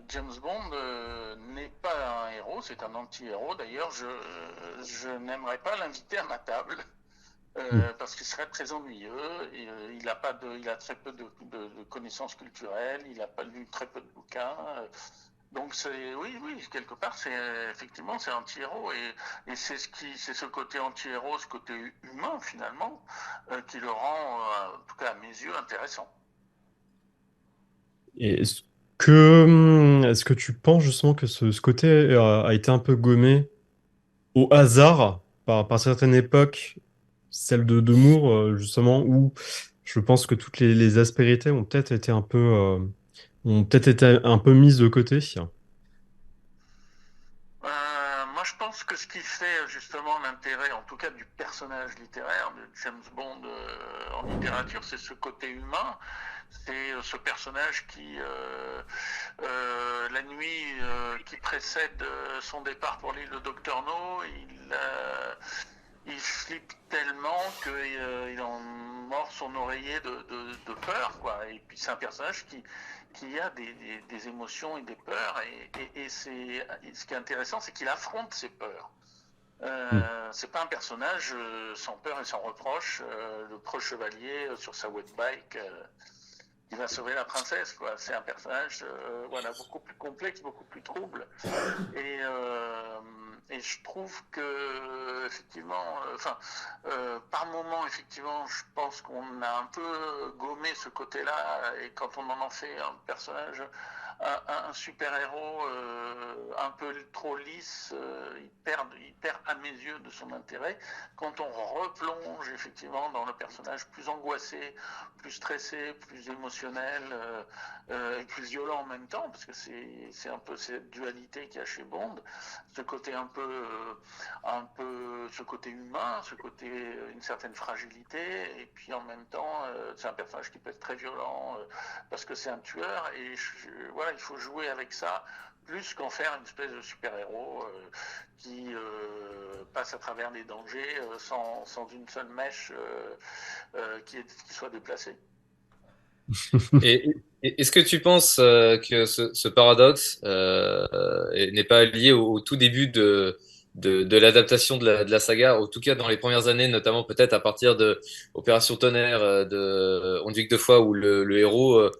C: James Bond n'est pas un héros, c'est un anti-héros. D'ailleurs, je n'aimerais pas l'inviter à ma table.
B: Hmm.
C: Parce qu'il serait très ennuyeux. Et, il a très peu de connaissances culturelles. Il n'a pas lu très peu de bouquins. Donc oui, quelque part, effectivement, c'est anti-héros et c'est ce côté anti-héros, ce côté humain finalement, qui le rend, en tout cas à mes yeux, intéressant.
B: Et est-ce que tu penses justement que ce côté a été un peu gommé au hasard par certaines époques celle de Moore, justement, où je pense que toutes les aspérités ont peut-être été un peu mises de côté.
F: Moi, je pense que ce qui fait justement l'intérêt, en tout cas du personnage littéraire de James Bond en littérature, c'est ce côté humain. C'est ce personnage qui, la nuit qui précède son départ pour l'île de Docteur No, il flippe tellement qu'il en mord son oreiller de peur, quoi. Et puis c'est un personnage qui a des émotions et des peurs. Et ce qui est intéressant, c'est qu'il affronte ses peurs. C'est pas un personnage sans peur et sans reproche, le proche chevalier sur sa wet bike qui va sauver la princesse, quoi. C'est un personnage voilà, beaucoup plus complexe, beaucoup plus trouble. Et je trouve que effectivement, par moment, effectivement, je pense qu'on a un peu gommé ce côté-là, et quand on en fait un personnage, un super-héros un peu trop lisse, il perd à mes yeux de son intérêt. Quand on replonge effectivement dans le personnage plus angoissé, plus stressé, plus émotionnel et plus violent en même temps, parce que c'est un peu cette dualité qu'il y a chez Bond, ce côté un peu ce côté humain, ce côté une certaine fragilité, et puis en même temps c'est un personnage qui peut être très violent parce que c'est un tueur, et voilà, il faut jouer avec ça plus qu'en faire une espèce de super-héros qui passe à travers des dangers sans une seule mèche qui soit déplacée.
A: Et est-ce que tu penses que ce paradoxe n'est pas lié au tout début de l'adaptation de la saga, en tout cas dans les premières années, notamment peut-être à partir de Opération Tonnerre de On ne vit que deux fois, où le héros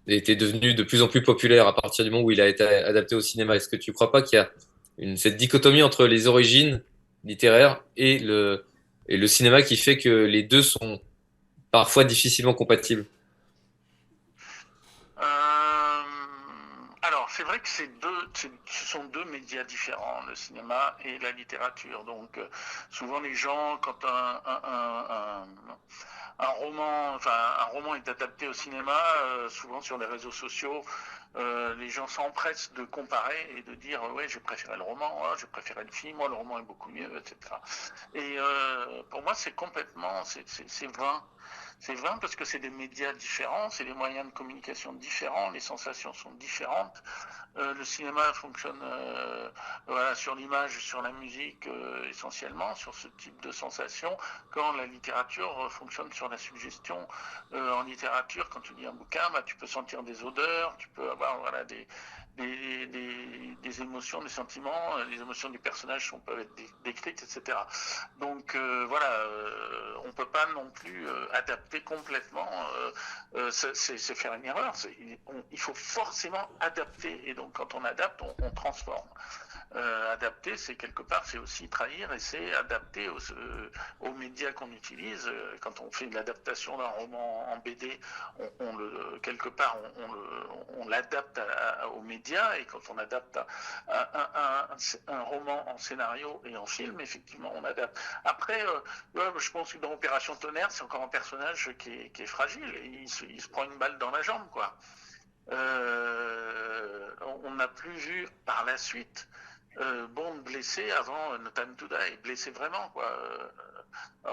A: était devenu de plus en plus populaire à partir du moment où il a été adapté au cinéma? Est-ce que tu crois pas qu'il y a cette dichotomie entre les origines littéraires et le cinéma qui fait que les deux sont parfois difficilement compatibles?
F: Alors, c'est vrai que ce sont deux médias différents, le cinéma et la littérature. Donc, souvent les gens, quand un roman est adapté au cinéma, souvent sur les réseaux sociaux, les gens s'empressent de comparer et de dire ouais, j'ai préféré le roman, j'ai préféré le film, moi le roman est beaucoup mieux, etc. Et pour moi, c'est vain. C'est vain parce que c'est des médias différents, c'est des moyens de communication différents, les sensations sont différentes. Le cinéma fonctionne voilà, sur l'image, sur la musique essentiellement, sur ce type de sensations, quand la littérature fonctionne sur la suggestion. En littérature, quand tu lis un bouquin, bah, tu peux sentir des odeurs, tu peux avoir voilà, des émotions, des sentiments, les émotions du personnage peuvent être décrites, etc. Donc voilà, on ne peut pas non plus adapter complètement, c'est faire une erreur. Il faut forcément adapter, et donc quand on adapte, on transforme. Adapter, c'est quelque part, c'est aussi trahir, et c'est adapter aux médias qu'on utilise. Quand on fait de l'adaptation d'un roman en BD, quelque part, on l'adapte aux médias, et quand on adapte un roman en scénario et en film, effectivement, on adapte. Après, je pense que dans Opération Tonnerre, c'est encore un personnage qui est fragile, et il se prend une balle dans la jambe, quoi. On n'a plus vu par la suite Bond blessé avant No Time to Die, blessé vraiment, quoi,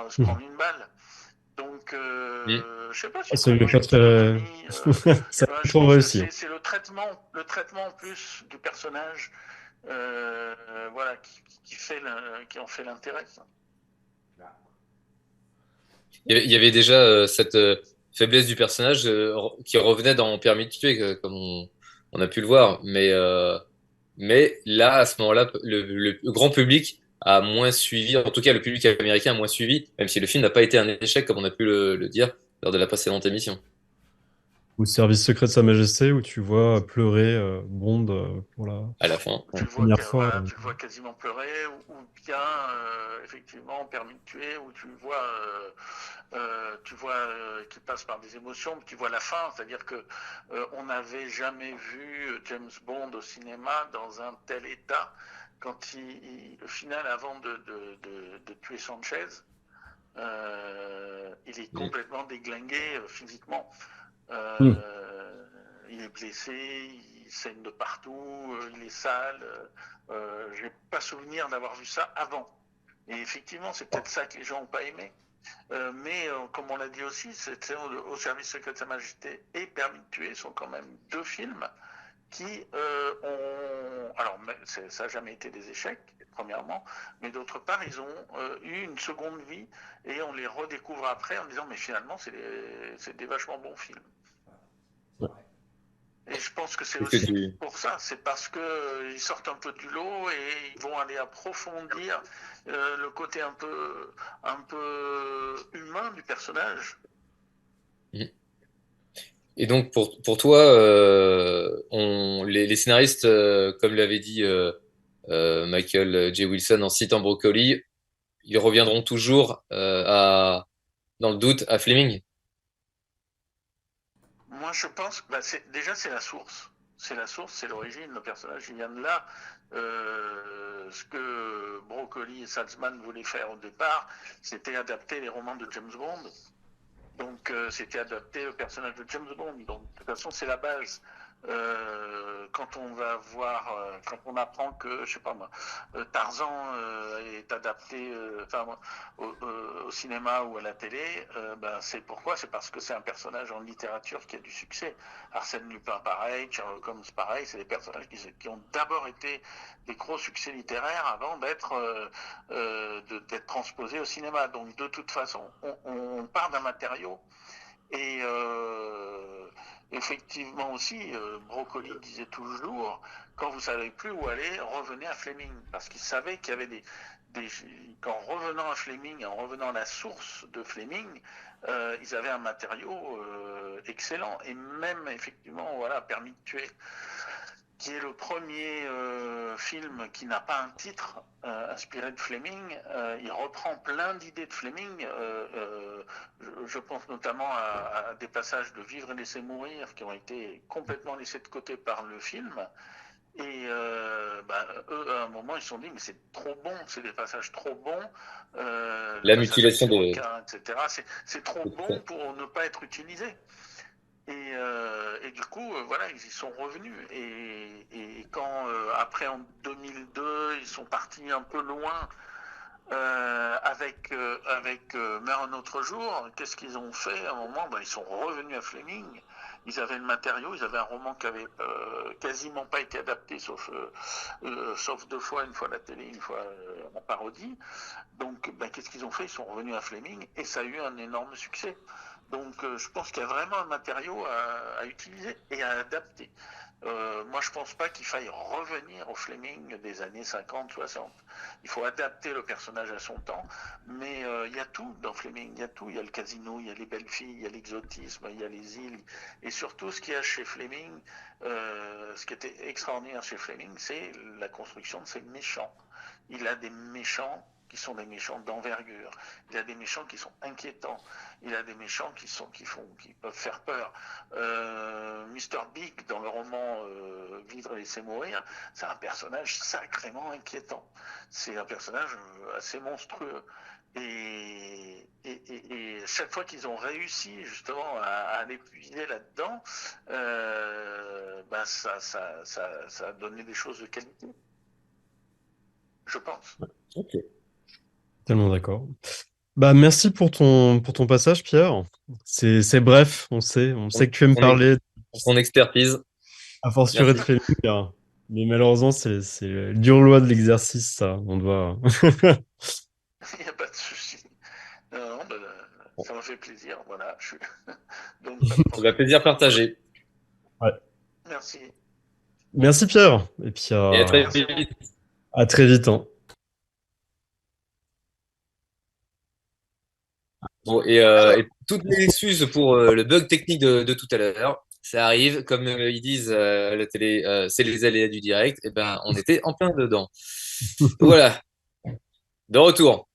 F: se prendre une balle. Donc, je sais pas si
B: Ça lui
F: pour moi,
B: fait très... Ça a
F: je
B: trop
F: pense
B: réussi.
F: que c'est le traitement en plus du personnage, voilà, qui en fait l'intérêt. Ça.
A: Il y avait déjà cette faiblesse du personnage qui revenait dans Permis de tuer, comme on a pu le voir. Mais là, à ce moment-là, le grand public a moins suivi, en tout cas le public américain a moins suivi, même si le film n'a pas été un échec, comme on a pu le dire lors de la précédente émission.
B: Au service secret de Sa Majesté, où tu vois pleurer Bond pour
A: À la fin.
F: Tu
B: la
F: le vois,
B: première fois.
F: voilà, tu le vois quasiment pleurer, ou bien effectivement Permis de tuer, où tu le vois, qu'il passe par des émotions, tu vois la fin, c'est-à-dire que on n'avait jamais vu James Bond au cinéma dans un tel état le final, avant de tuer Sanchez, il est complètement déglingué physiquement. Il est blessé, il saigne de partout, il est sale. J'ai pas souvenir d'avoir vu ça avant. Et effectivement, c'est peut-être ça que les gens n'ont pas aimé. Mais comme on l'a dit aussi, Au service secret de Sa Majesté et Permis de tuer sont quand même deux films qui ont... Alors, ça n'a jamais été des échecs, premièrement, mais d'autre part, ils ont eu une seconde vie et on les redécouvre après en disant, mais finalement, c'est des vachement bons films. Et je pense que c'est aussi pour ça, c'est parce qu'ils sortent un peu du lot et ils vont aller approfondir le côté un peu humain du personnage.
A: Et donc pour toi, les scénaristes, comme l'avait dit Michael J. Wilson en citant Broccoli, ils reviendront toujours dans le doute à Fleming.
F: Moi, je pense que déjà, c'est la source. C'est la source, c'est l'origine. Le personnage, il vient de là. Ce que Broccoli et Salzman voulaient faire au départ, c'était adapter les romans de James Bond. Donc, c'était adapter le personnage de James Bond. Donc, de toute façon, c'est la base. Quand on va voir, quand on apprend que, je sais pas moi, Tarzan est adapté au cinéma ou à la télé, c'est pourquoi? C'est parce que c'est un personnage en littérature qui a du succès. Arsène Lupin pareil, Sherlock Holmes pareil, c'est des personnages qui ont d'abord été des gros succès littéraires avant d'être transposés au cinéma. Donc de toute façon, on part d'un matériau et effectivement aussi, Broccoli disait toujours, quand vous savez plus où aller, revenez à Fleming, parce qu'il savait qu'il y avait qu'en revenant à Fleming, en revenant à la source de Fleming, ils avaient un matériau excellent, et même effectivement, voilà, Permis de tuer, qui est le premier film qui n'a pas un titre inspiré de Fleming. Il reprend plein d'idées de Fleming. Je pense notamment à des passages de Vivre et laisser mourir qui ont été complètement laissés de côté par le film. Et eux, à un moment, ils se sont dit, mais c'est trop bon, c'est des passages trop bons.
A: La mutilation de...
F: etc. C'est trop bon pour ne pas être utilisé. Et du coup, voilà, ils y sont revenus. Et quand, après, en 2002, ils sont partis un peu loin avec Meurt un autre jour, qu'est-ce qu'ils ont fait? À un moment, ils sont revenus à Fleming. Ils avaient le matériau, ils avaient un roman qui avait quasiment pas été adapté, sauf deux fois, une fois à la télé, une fois en parodie. Donc, qu'est-ce qu'ils ont fait? Ils sont revenus à Fleming et ça a eu un énorme succès. Donc, je pense qu'il y a vraiment un matériau à utiliser et à adapter. Moi, je pense pas qu'il faille revenir au Fleming des années 50, 60. Il faut adapter le personnage à son temps, mais il y a tout dans Fleming, il y a tout. Il y a le casino, il y a les belles filles, il y a l'exotisme, il y a les îles. Et surtout, ce qu'il y a chez Fleming, ce qui était extraordinaire chez Fleming, c'est la construction de ses méchants. Il a des méchants qui sont des méchants d'envergure. Il a des méchants qui sont inquiétants. Il a des méchants qui peuvent faire peur. Mr. Big, dans le roman Vivre et laisser mourir, c'est un personnage sacrément inquiétant. C'est un personnage assez monstrueux. Et chaque fois qu'ils ont réussi justement à aller puiser là-dedans, ça a donné des choses de qualité. Je pense.
B: Ok. Tellement d'accord. Merci pour ton passage, Pierre. C'est bref, on sait que tu aimes parler
A: son expertise.
B: à fortiori de Fleming, mais malheureusement, c'est le dur loi de l'exercice, ça. On doit.
F: Il n'y a pas de souci. Non, ça m'a fait plaisir. Voilà. Donc,
A: ça va plaisir partagé.
B: Ouais.
F: Merci.
B: Merci, Pierre. Et puis
A: à très vite.
B: À très vite. Hein.
A: Bon, et toutes les excuses pour le bug technique de tout à l'heure. Ça arrive, comme ils disent à la télé, c'est les aléas du direct. Et on était en plein dedans. Voilà. De retour.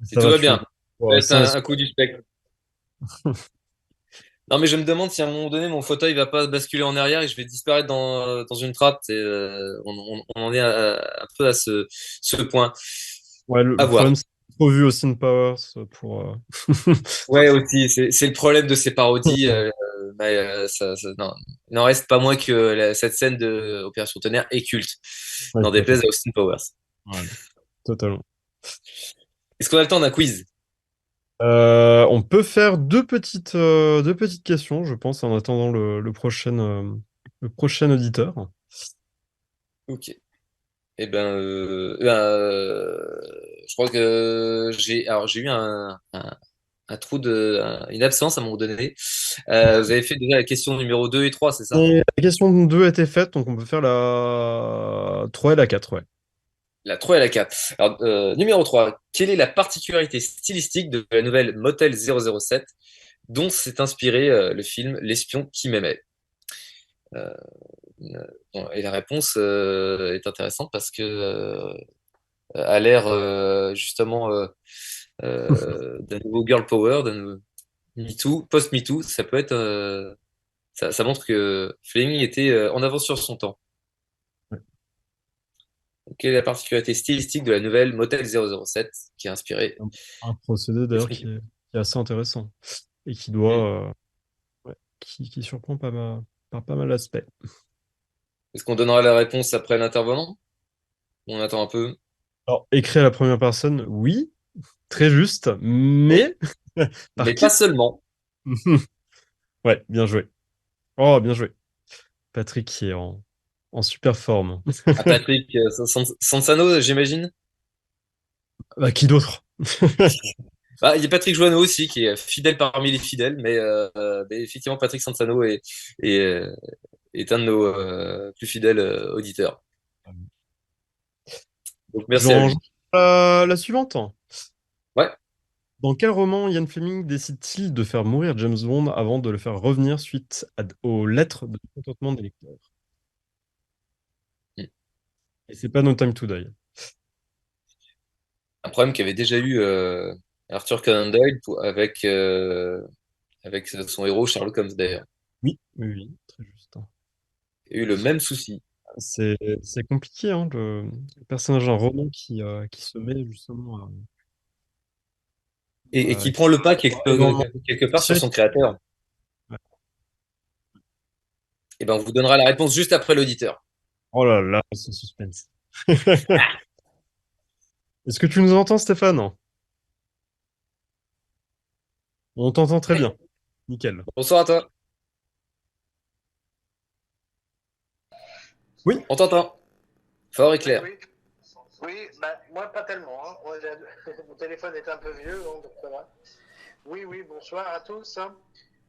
A: Si tout va bien.
B: Ouais,
A: un coup du spectre. Non, mais je me demande si à un moment donné, mon fauteuil va pas basculer en arrière et je vais disparaître dans une trappe. On en est un peu à ce point.
B: Ouais, le,
A: À
B: le
A: voir.
B: problème, c'est que j'ai trop vu Austin Powers pour.
A: Ouais, aussi, c'est le problème de ces parodies. Mais, non, il n'en reste pas moins que cette scène de Opération Tonnerre est culte,
B: Ouais,
A: n'en
B: tout à fait.
A: déplaise à Austin Powers.
B: Ouais, totalement.
A: Est-ce qu'on a le temps d'un quiz?
B: On peut faire deux petites questions, je pense, en attendant le prochain auditeur.
A: Ok. Eh ben, je crois que j'ai eu un trou une absence à un moment donné. Vous avez fait déjà la question numéro 2 et 3, c'est ça?
B: Et la question 2 a été faite, donc on peut faire la 3 et la 4, ouais.
A: La 3 et la 4. Alors, numéro 3, quelle est la particularité stylistique de la nouvelle Motel 007 dont s'est inspiré le film L'espion qui m'aimait? Euh, et la réponse est intéressante parce que à l'ère justement d'un nouveau girl power, d'un nouveau MeToo, post-MeToo, ça peut être ça montre que Fleming était en avance sur son temps. Quelle est la particularité stylistique de la nouvelle Motel 007 qui a inspiré
B: Un procédé d'ailleurs
A: L'espion qui
B: qui est assez intéressant et qui
A: m'aimait?
B: doit, ouais, qui surprend par pas mal d'aspects.
A: Est-ce qu'on donnera la réponse après l'intervenant? On attend un peu.
B: Alors, écrit à la première personne, oui, très juste,
A: Oui,
B: mais par
A: mais pas
B: qui?
A: seulement.
B: Ouais, bien joué. Oh, bien joué. Patrick qui est en super forme.
A: À Patrick Sansano, j'imagine.
B: Bah, qui d'autre?
A: Il y a Patrick Joanneau aussi, qui est fidèle parmi les fidèles, mais effectivement, Patrick Sansano est, euh, est un de nos plus fidèles auditeurs. Donc merci à
B: J'en
A: lui.
B: la suivante.
A: Ouais.
B: Dans quel roman Ian Fleming décide-t-il de faire mourir James Bond avant de le faire revenir suite aux lettres de contentement des lecteurs? Et c'est pas No Time to Die.
A: Un problème qu'avait déjà eu Arthur Conan Doyle avec son héros Sherlock Holmes d'ailleurs.
B: Oui, oui, oui, très juste.
A: Il a eu le même souci.
B: C'est compliqué, hein, le personnage d'un roman qui se met justement
A: Et qui
B: qui
A: prend le pas
B: énormément
A: quelque part sur
B: d'action.
A: son créateur.
B: Ouais.
A: Et ben, on vous donnera la réponse juste après l'auditeur.
B: Oh là là, ce suspense. Est-ce que tu nous entends, Stéphane? On t'entend très
A: Oui.
B: bien. Nickel.
A: Bonsoir à toi.
B: Oui.
A: On t'entend. Fort et
F: Oui,
A: clair.
F: oui. Oui, bah, moi pas tellement, hein. Moi, mon téléphone est un peu vieux, hein, donc ça va. Oui, oui, bonsoir à tous, hein.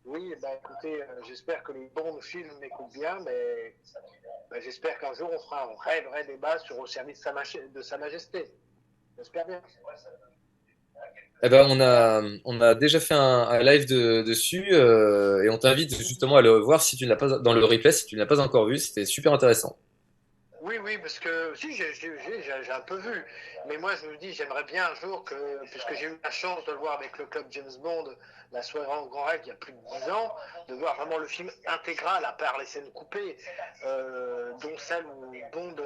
F: Oui, bah écoutez, j'espère que le bon film m'écoute bien, mais bah, j'espère qu'un jour on fera un vrai débat sur Au service de Sa Majesté. J'espère bien.
A: Eh ben, on a déjà fait un live dessus et on t'invite justement à le voir si tu ne l'as pas dans le replay si tu ne l'as pas encore vu. C'était super intéressant.
F: Oui, oui, parce que si, j'ai un peu vu. Mais moi, je me dis, j'aimerais bien un jour que, puisque j'ai eu la chance de le voir avec le club James Bond, la soirée en grand rêve, il y a plus de 10 ans, de voir vraiment le film intégral, à part les scènes coupées, dont celle où Bond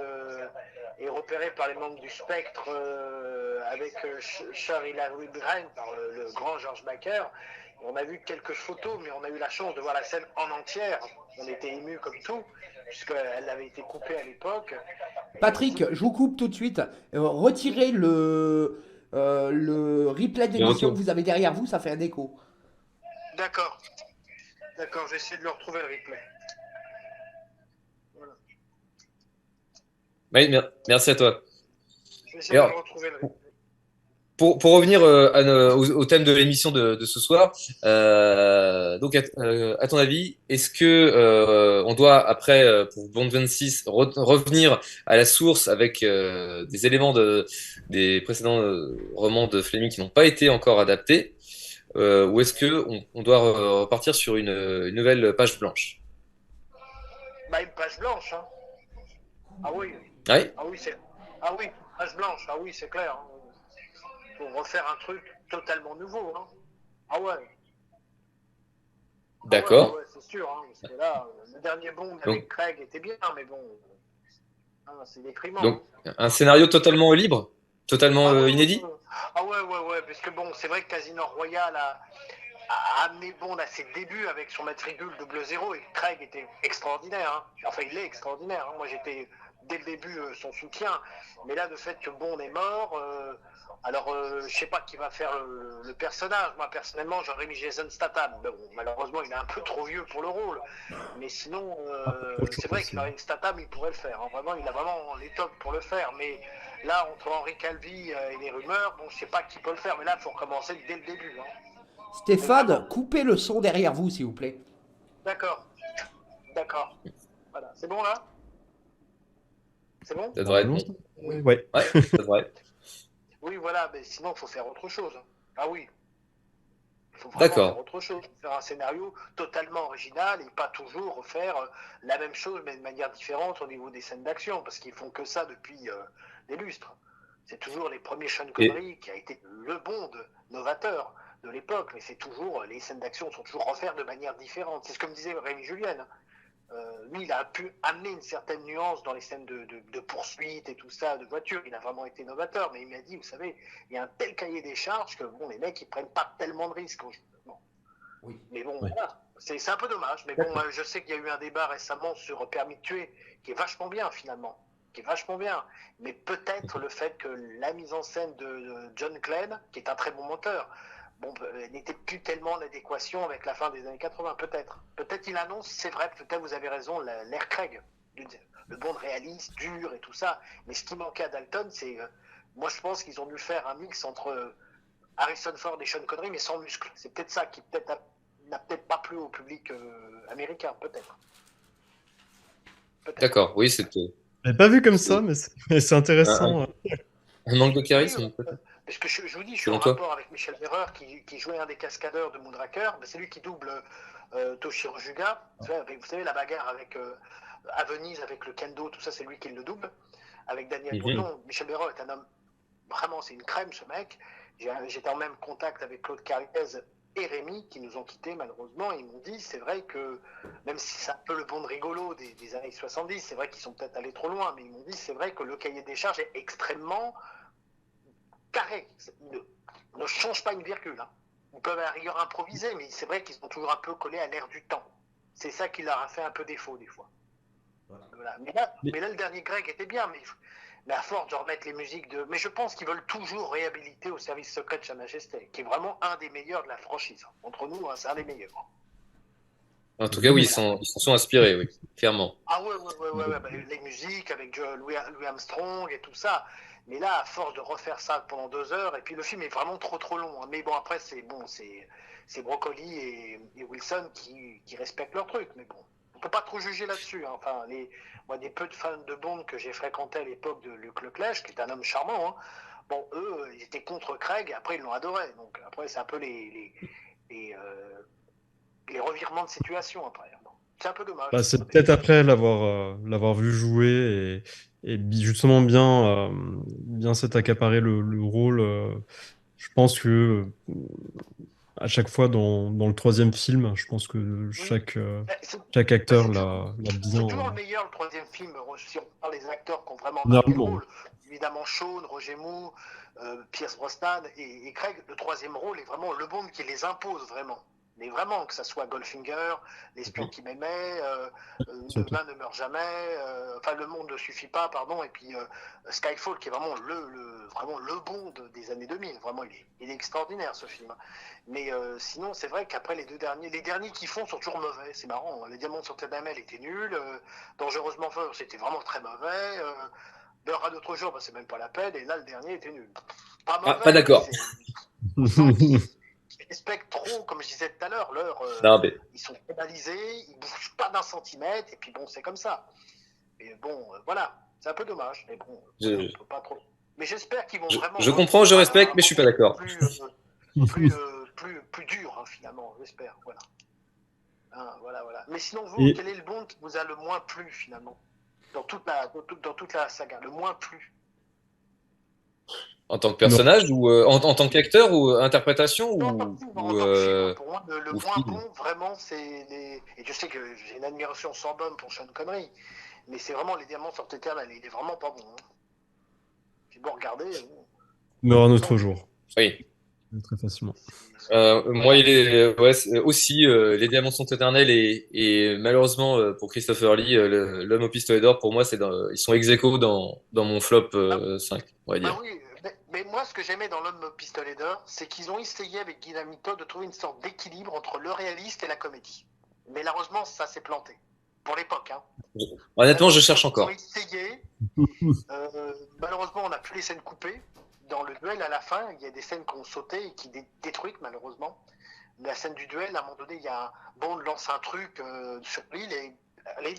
F: est repéré par les membres du Spectre avec Sir Hilary Brand, par le grand George Baker. On a vu quelques photos, mais on a eu la chance de voir la scène en entière. On était émus comme tout, puisqu'elle avait été coupée à l'époque.
E: Patrick, je vous coupe tout de suite. Retirez le replay
A: Le
E: d'émission que
A: retour.
E: vous avez derrière vous, ça fait un écho.
F: D'accord, d'accord, j'essaie de le retrouver le replay. Voilà.
A: Oui, merci à toi.
F: J'essaie
A: Et
F: de
A: alors,
F: le retrouver le replay.
A: pour revenir au thème de l'émission de ce soir, donc à ton avis, est-ce que on doit après pour Bond 26 revenir à la source avec des éléments des précédents romans de Fleming qui n'ont pas été encore adaptés, ou est-ce que on doit repartir sur une nouvelle page blanche?
F: Bah, une page blanche, hein. Ah oui,
A: Oui.
F: ah oui, ah oui, page blanche, ah oui, c'est clair. Hein. Faut refaire un truc totalement nouveau, hein. Ah ouais.
A: D'accord.
C: Ouais, c'est sûr. Hein, parce que là, le dernier Bond
A: Donc,
C: avec Craig était bien, mais bon, c'est déprimant.
A: donc,
C: Hein.
A: un scénario totalement libre, totalement
C: Ah ouais,
A: inédit.
C: ouais, parce que bon, c'est vrai que Casino Royale a amené Bond à ses débuts avec son maître virgule 00 et Craig était extraordinaire. Hein. Enfin, il est extraordinaire. Hein. Moi, j'étais dès le début son soutien. Mais là, le fait que Bond est mort, alors je sais pas qui va faire le personnage. Moi, personnellement, j'aurais mis Jason Statham. Mais bon, malheureusement, il est un peu trop vieux pour le rôle. Mais sinon, c'est vrai qu'il aurait une Statham, il pourrait le faire. Hein. Vraiment, il a vraiment les tops pour le faire. Mais là, entre Henri Calvi et les rumeurs, bon, je sais pas qui peut le faire. Mais là, il faut recommencer dès le début. Hein.
E: Stéphane, coupez le son derrière vous, s'il vous plaît.
C: D'accord. Voilà. C'est bon là? C'est bon?
A: Ça devrait être bon.
B: Ouais.
A: Ouais, ça devrait.
C: Oui, voilà, mais sinon, il faut faire autre chose. Ah oui, il faut vraiment
A: D'accord.
C: faire autre chose. Faire un scénario totalement original et pas toujours refaire la même chose, mais de manière différente au niveau des scènes d'action, parce qu'ils font que ça depuis des lustres. C'est toujours les premiers Sean Connery qui a été le Bond novateur de l'époque, mais c'est toujours, les scènes d'action sont toujours refaites de manière différente. C'est ce que me disait Rémi Julien. Lui, il a pu amener une certaine nuance dans les scènes de poursuite et tout ça, de voiture. Il a vraiment été novateur, mais il m'a dit, vous savez, il y a un tel cahier des charges que bon, les mecs, ils prennent pas tellement de risques. Bon. Oui. Mais bon, voilà. C'est un peu dommage. Mais bon, je sais qu'il y a eu un débat récemment sur Permis de tuer, qui est vachement bien finalement. Mais peut-être le fait que la mise en scène de John Glenn, qui est un très bon monteur, bon, n'était plus tellement en adéquation avec la fin des années 80, peut-être. Peut-être il annonce, c'est vrai, peut-être vous avez raison, l'ère Craig, le Bond réaliste, dur et tout ça. Mais ce qui manquait à Dalton, c'est, moi je pense qu'ils ont dû faire un mix entre Harrison Ford et Sean Connery, mais sans muscles. C'est peut-être ça qui n'a peut-être pas plu au public américain, peut-être.
A: D'accord, oui, c'était
B: Je l'avais pas vu comme ça, mais c'est intéressant.
A: un manque de charisme, peut-être.
C: Parce que je vous dis, je suis
A: Selon
C: en
A: toi.
C: rapport avec Michel Berreur qui jouait un des cascadeurs de Moonraker. C'est lui qui double Toshiro Juga. Vous savez, la bagarre avec, à Venise avec le kendo, tout ça, c'est lui qui le double. Avec Daniel Breton. Michel Berreur est un homme, vraiment, c'est une crème ce mec. J'étais en même contact avec Claude Carriez et Rémi qui nous ont quittés malheureusement. Ils m'ont dit, c'est vrai que, même si c'est un peu le Bond rigolo des années 70, c'est vrai qu'ils sont peut-être allés trop loin, mais ils m'ont dit, c'est vrai que le cahier des charges est extrêmement carré. Ne change pas une virgule. Hein. Ils peuvent à rigueur improviser, mais c'est vrai qu'ils sont toujours un peu collés à l'air du temps. C'est ça qui leur a fait un peu défaut des fois. Voilà. Mais là, le dernier Greg était bien, mais à force de remettre les musiques de... Mais je pense qu'ils veulent toujours réhabiliter au service secret de Sa Majesté, qui est vraiment un des meilleurs de la franchise. Entre nous, hein, c'est un des meilleurs.
A: En tout cas, oui, ils s'en sont inspirés, oui, clairement.
C: Ah ouais, les musiques avec Louis Armstrong et tout ça. Mais là, à force de refaire ça pendant 2 heures, et puis le film est vraiment trop long. Hein. Mais bon, après, c'est Broccoli et Wilson qui respectent leur truc. Mais bon, on peut pas trop juger là-dessus. Hein. Enfin, moi, des peu de fans de Bond que j'ai fréquentés à l'époque de Luc Leclerc, qui est un homme charmant, hein, bon, eux, ils étaient contre Craig, après, ils l'ont adoré. Donc, après, c'est un peu les revirements de situation, après. Bon, c'est un peu dommage.
B: Bah, c'est peut-être après l'avoir vu jouer et justement bien s'être accaparé le rôle. Je pense que à chaque fois dans le troisième film, je pense que chaque acteur l'a bien.
C: C'est toujours le meilleur, le troisième film, si on parle des acteurs qui ont vraiment marqué le rôle. Évidemment, Sean, Roger Moore, Pierce Brosnan et Craig, le troisième rôle est vraiment le Bond qui les impose vraiment. Mais vraiment, que ça soit Goldfinger, L'espion qui m'aimait, Demain ne meurt jamais, enfin Le monde ne suffit pas, pardon, et puis Skyfall qui est vraiment vraiment le Bond des années 2000. Vraiment, il est extraordinaire ce film. Mais sinon, c'est vrai qu'après les derniers qu'ils font sont toujours mauvais. C'est marrant. Les Diamants sur Tedamel étaient nuls. Dangereusement fort, c'était vraiment très mauvais. Beurre à d'autres jours, c'est même pas la peine. Et là, le dernier était nul. Pas mauvais.
A: Pas d'accord.
C: Ils respectent trop, comme je disais tout à l'heure, ils sont pénalisés, ils bougent pas d'un centimètre, et puis bon, c'est comme ça. Et bon, voilà, c'est un peu dommage, mais bon, on peut pas trop. Mais j'espère qu'ils vont vraiment.
A: Je comprends, je respecte, mais je suis pas d'accord.
C: Plus dur, hein, finalement, j'espère. Voilà. Hein, voilà. Mais sinon, vous, quel est le Bond qui vous a le moins plu, finalement, dans toute la saga, le moins plu?
A: En tant que personnage ou en tant qu'acteur ou interprétation
C: Non, en tant que film, en
A: ou,
C: tant que film. Pour moi, le
A: ou
C: moins
A: film.
C: bon, vraiment, c'est les. Et je sais que j'ai une admiration sans borne pour Sean Connery, mais c'est vraiment les diamants sortent éternels. Il est vraiment pas bon. Hein. J'ai beau regarder.
B: Meurt un
C: Non,
B: autre jour.
A: Oui.
B: Très facilement.
A: Moi, il est ouais, aussi Les Diamants sont éternels et malheureusement pour Christopher Lee, L'Homme au pistolet d'or, pour moi, ils sont ex aequo dans mon flop 5, on va
C: Bah
A: dire.
C: oui, mais moi, ce que j'aimais dans L'Homme au pistolet d'or, c'est qu'ils ont essayé avec Guy Lamitot de trouver une sorte d'équilibre entre le réaliste et la comédie. Mais malheureusement, ça s'est planté. Pour l'époque, hein.
A: Honnêtement, je cherche
C: Ils ont
A: encore.
C: essayé. Malheureusement, on n'a plus les scènes coupées. Dans le duel, à la fin, il y a des scènes qui ont sauté et qui détruites, malheureusement. La scène du duel, à un moment donné, il y a Bond lance un truc sur l'île et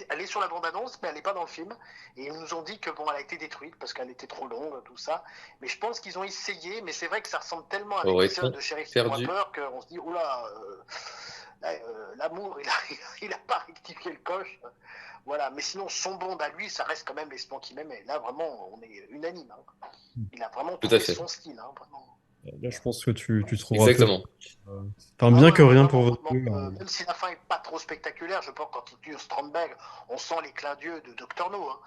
C: elle est sur la bande-annonce, mais elle n'est pas dans le film. Et ils nous ont dit que bon, elle a été détruite parce qu'elle était trop longue, tout ça. Mais je pense qu'ils ont essayé, mais c'est vrai que ça ressemble tellement à l'épisode de Sheriff Whopper qu'on se dit, oula, l'amour, il a pas rectifié le coche. Voilà, mais sinon, son Bond à lui, ça reste quand même l'espion qu'il aimait. Là, vraiment, on est unanime. Hein. Il a vraiment trouvé son style. Hein, vraiment.
B: Là, je pense que tu trouveras
A: exactement.
B: Enfin, bien que rien pour votre
C: même si la fin est pas trop spectaculaire, je pense que quand il tue Stromberg, on sent les clins d'yeux de Dr No. Hein.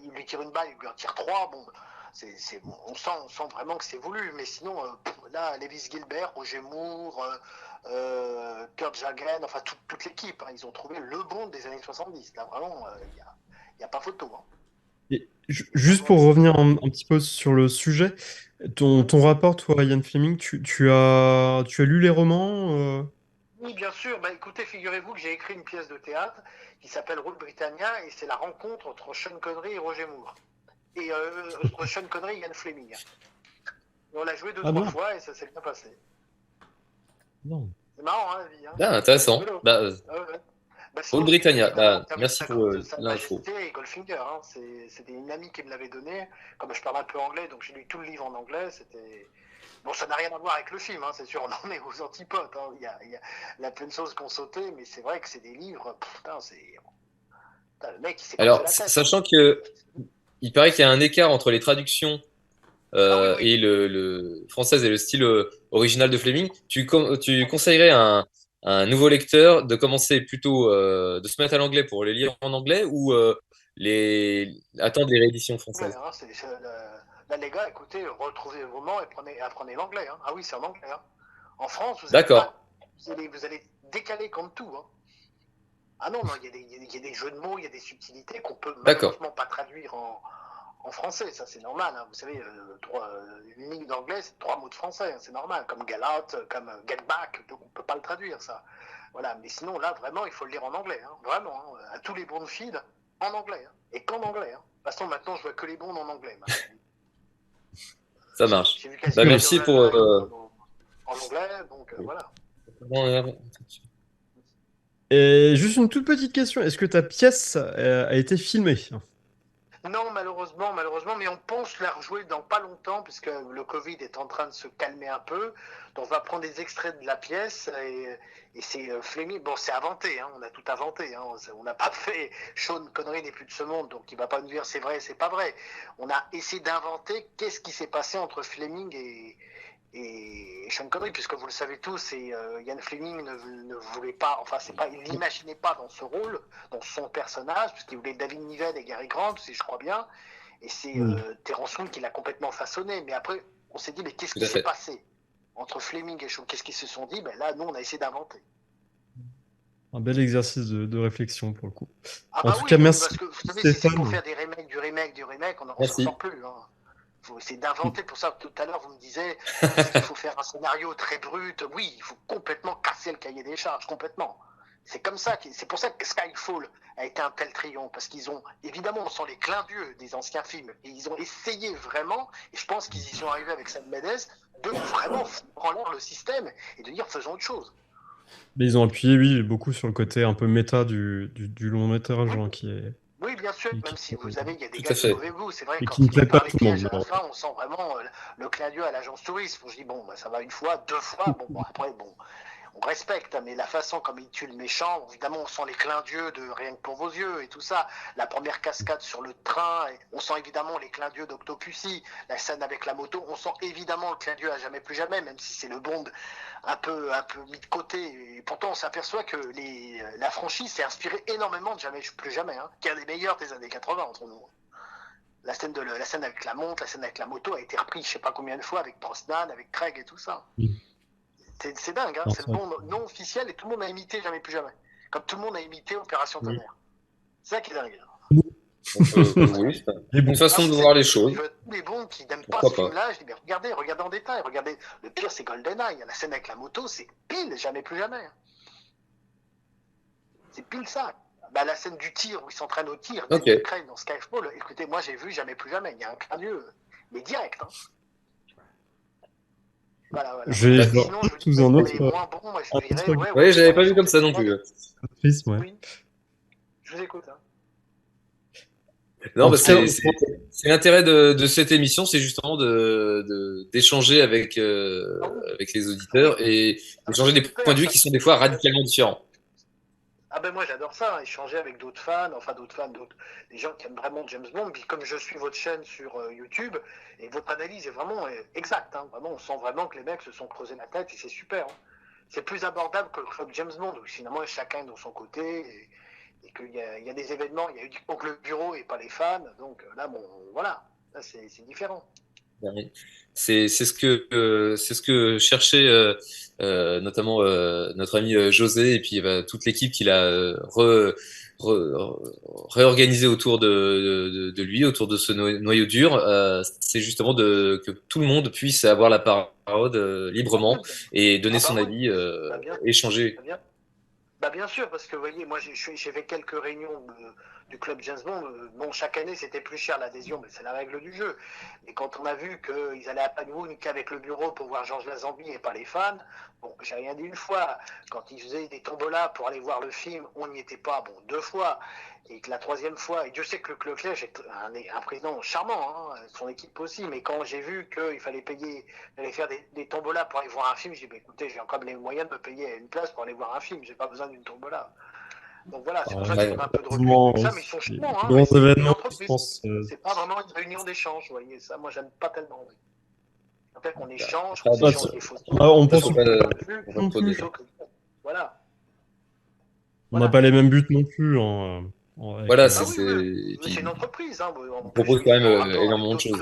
C: Il lui tire une balle, il lui en tire 3. Bon, on sent vraiment que c'est voulu. Mais sinon, là, Lewis Gilbert, Roger Moore, Kurt Jagren, enfin toute l'équipe, hein, ils ont trouvé le Bond des années 70. Là, vraiment, il n'y a pas photo. Hein.
B: Et juste pour revenir un petit peu sur le sujet, ton rapport, toi, Ian Fleming, tu as lu les romans
C: Oui, bien sûr. Bah, écoutez, figurez-vous que j'ai écrit une pièce de théâtre qui s'appelle Rule Britannia et c'est la rencontre entre Sean Connery et Roger Moore. Et Sean Connery et Ian Fleming. Et on l'a joué 2-3 fois et ça s'est bien passé.
B: Non.
C: C'est marrant, hein, la vie. Hein.
A: Ah, intéressant.
C: Rule
A: Britannia, merci pour l'info.
C: Et Goldfinger, hein, c'était une amie qui me l'avait donné. Comme je parle un peu anglais, donc j'ai lu tout le livre en anglais. Bon, ça n'a rien à voir avec le film, hein, c'est sûr, on en est aux antipodes. Hein. Il y a plein de choses qu'on sautait, mais c'est vrai que c'est des livres. Putain, le mec, il s'est
A: Alors,
C: cassé la tête.
A: sachant que il paraît qu'il y a un écart entre les traductions et le français et le style original de Fleming, tu conseillerais à un nouveau lecteur de commencer plutôt de se mettre à l'anglais pour les lire en anglais ou attendre les rééditions françaises?
C: Là, les gars, écoutez, retrouvez vos mots et apprenez l'anglais. Hein. Ah oui, c'est en anglais. Hein. En France, vous allez décaler comme tout. Hein. Ah non, il y a des jeux de mots, il y a des subtilités qu'on peut malheureusement pas traduire en français. Ça, c'est normal. Hein. Vous savez, une ligne d'anglais, c'est 3 mots de français. Hein. C'est normal. Comme galate, comme get back. Donc, on peut pas le traduire, ça. Voilà. Mais sinon, là, vraiment, il faut le lire en anglais. Hein. Vraiment. Hein. À tous les bons feed, en anglais. Hein. Et qu'en anglais. Hein. De toute façon, maintenant, je vois que les bons en anglais.
A: Ça marche. Merci pour.
C: En anglais, donc voilà.
B: Et juste une toute petite question, est-ce que ta pièce a été filmée?
C: Non, malheureusement, mais on pense la rejouer dans pas longtemps, puisque le Covid est en train de se calmer un peu. Donc on va prendre des extraits de la pièce, et c'est Fleming. Bon, c'est inventé, hein, on a tout inventé. Hein, on n'a pas fait Sean Connery n'est plus de ce monde, donc il va pas nous dire c'est vrai, c'est pas vrai. On a essayé d'inventer qu'est-ce qui s'est passé entre Fleming et Sean Connery, puisque vous le savez tous, Ian Fleming ne voulait pas, enfin il n'imaginait pas dans ce rôle, dans son personnage, puisqu'il voulait David Niven et Gary Grant, si je crois bien, et c'est Terence Moon qui l'a complètement façonné. Mais après, on s'est dit, mais qu'est-ce qui s'est passé entre Fleming et Sean? Qu'est-ce qu'ils se sont dit? Ben là, nous, on a essayé d'inventer.
B: Un bel exercice de réflexion pour le coup.
C: En tout cas, merci. Parce que vous savez, si c'est pour faire des remakes, on n'en sort plus. Hein. Il faut essayer d'inventer. Pour ça, tout à l'heure, vous me disiez qu'il faut faire un scénario très brut. Oui, il faut complètement casser le cahier des charges, complètement. C'est comme ça, c'est pour ça que Skyfall a été un tel triomphe, parce qu'ils ont, évidemment, on sent les clins d'yeux des anciens films, et ils ont essayé vraiment, et je pense qu'ils y sont arrivés avec Sam Mendes, de vraiment foutre en l'air le système, et de dire faisons autre chose.
B: Mais ils ont appuyé, oui, beaucoup sur le côté un peu méta du long métrage, hein, qui est...
C: Oui, bien sûr, même si vous avez, il y a des
A: gars
C: qui mauvais goût, c'est vrai,
B: et
C: quand
B: qui ne
C: ils
B: plaît
C: vont
B: pas
C: par les
B: tout le monde.
C: pièges à la fin, on sent vraiment le clin d'yeux à l'agence touriste. Je dis, bon, bah, ça va une fois, 2 fois, bon, après, bon,
G: on respecte, mais la façon comme il tue le méchant, évidemment, on sent les clins d'yeux de Rien que pour vos yeux et tout ça. La première cascade sur le train, on sent évidemment les clins d'yeux d'Octopussy. La scène avec la moto, on sent évidemment le clin d'yeux à Jamais plus jamais, même si c'est le Bond un peu mis de côté. Et pourtant, on s'aperçoit que la franchise s'est inspirée énormément de Jamais plus jamais, hein, qui est un des meilleurs des années 80 entre nous. La scène avec la montre, la scène avec la moto a été reprise je sais pas combien de fois avec Brosnan, avec Craig et tout ça. C'est dingue, hein, c'est le Bond non officiel et tout le monde a imité Jamais plus jamais. Comme tout le monde a imité Opération Tonnerre. C'est ça qui est dingue.
A: Oui, c'est une façon de voir les choses.
G: Tous les bons qui n'aiment pas ce film-là, je dis, mais regardez en détail. Regardez, le pire, c'est GoldenEye. La scène avec la moto, c'est pile Jamais plus jamais. C'est pile ça. Bah, la scène du tir où ils s'entraînent au tir, dans Skyfall, écoutez, moi j'ai vu Jamais plus jamais. Il y a un clin d'yeux, mais direct. Hein. Voilà.
B: Sinon, sous un autre.
A: Oui, je l'avais pas vu comme ça non plus.
G: Oui. Je vous écoute. Hein.
A: Non, bah, c'est l'intérêt de cette émission, c'est justement d'échanger avec les auditeurs et d'échanger des points de vue qui sont des fois radicalement différents.
G: Ah ben moi j'adore ça, échanger avec d'autres fans, des gens qui aiment vraiment James Bond. Puis comme je suis votre chaîne sur YouTube, et votre analyse est vraiment exacte. Hein, vraiment, on sent vraiment que les mecs se sont creusés la tête et c'est super. Hein. C'est plus abordable que le club James Bond, où finalement chacun est dans son côté. Et qu'il y a des événements, il y a eu donc le bureau et pas les fans, donc là, bon, voilà, là, c'est différent.
A: C'est ce que cherchait notamment notre ami José et puis toute l'équipe qu'il a réorganisé autour de lui, autour de ce noyau dur. C'est justement que tout le monde puisse avoir la parole librement et donner son avis, échanger.
G: Bah bien sûr, parce que vous voyez, moi j'ai fait quelques réunions du club James Bond. Bon, chaque année c'était plus cher l'adhésion, mais c'est la règle du jeu. Et quand on a vu qu'ils allaient à Panwood qu'avec le bureau pour voir Georges Lazenby et pas les fans, bon, j'ai rien dit une fois. Quand ils faisaient des tombolas pour aller voir le film, on n'y était pas, bon, 2 fois. Et que la 3e fois, et Dieu sait que le Leclerc est un président charmant, hein, son équipe aussi, mais quand j'ai vu qu'il fallait faire des tombolas pour aller voir un film, j'ai dit, bah, écoutez, j'ai encore les moyens de me payer une place pour aller voir un film, j'ai pas besoin d'une tombola. Donc voilà, c'est pour ça qu'ils ont un peu de recul avec ça, mais ils sont charmants. Hein, c'est pas vraiment une réunion d'échange, vous voyez, ça, moi j'aime pas tellement. Oui. En fait, on échange, on s'échange des photos.
B: On pense
G: voilà.
B: On n'a pas les mêmes buts non plus.
A: Voilà,
G: c'est une entreprise. Hein.
A: On propose quand même énormément de choses.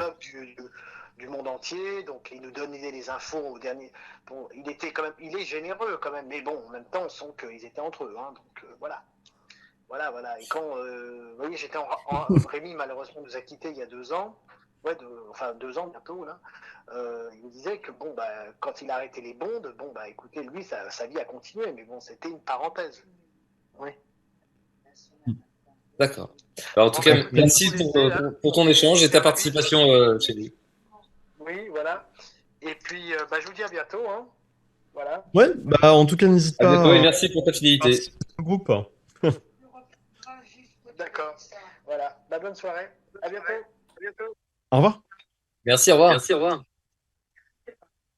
G: Du monde entier, donc il nous donnait les infos au dernier. Bon, il est généreux quand même, mais bon, en même temps, on sent qu'ils étaient entre eux. Hein, donc voilà. Et quand, vous voyez, Rémi malheureusement nous a quittés il y a 2 ans. Ouais, 2 ans bientôt là. Il me disait que bon, bah, quand il a arrêté les bonds, bon, bah, écoutez, lui, sa vie a continué, mais bon, c'était une parenthèse. Oui.
A: D'accord. Alors, en tout cas, merci pour ton échange et ta participation chez nous.
G: Oui, voilà. Et puis, je vous dis à bientôt. Hein. Voilà.
B: Ouais, en tout cas, n'hésite pas.
A: À bientôt et merci pour ta fidélité.
B: Groupe.
G: D'accord. Voilà. Bonne soirée. À bientôt.
B: Au revoir.
A: Merci, au revoir.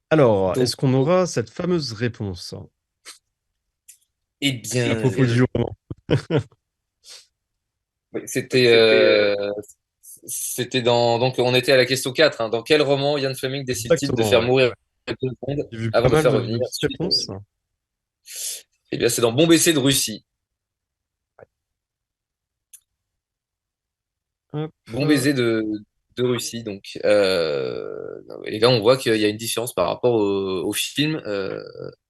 B: Alors, est-ce qu'on aura cette fameuse réponse?
A: Eh bien,
B: à propos du roman.
A: C'était donc on était à la question 4. Hein. Dans quel roman Ian Fleming décide-t-il de faire mourir James Bond avant de faire revenir Eh bien, c'est dans Bon baiser de Russie. Bon baiser de Russie, donc. Et là, on voit qu'il y a une différence par rapport au film,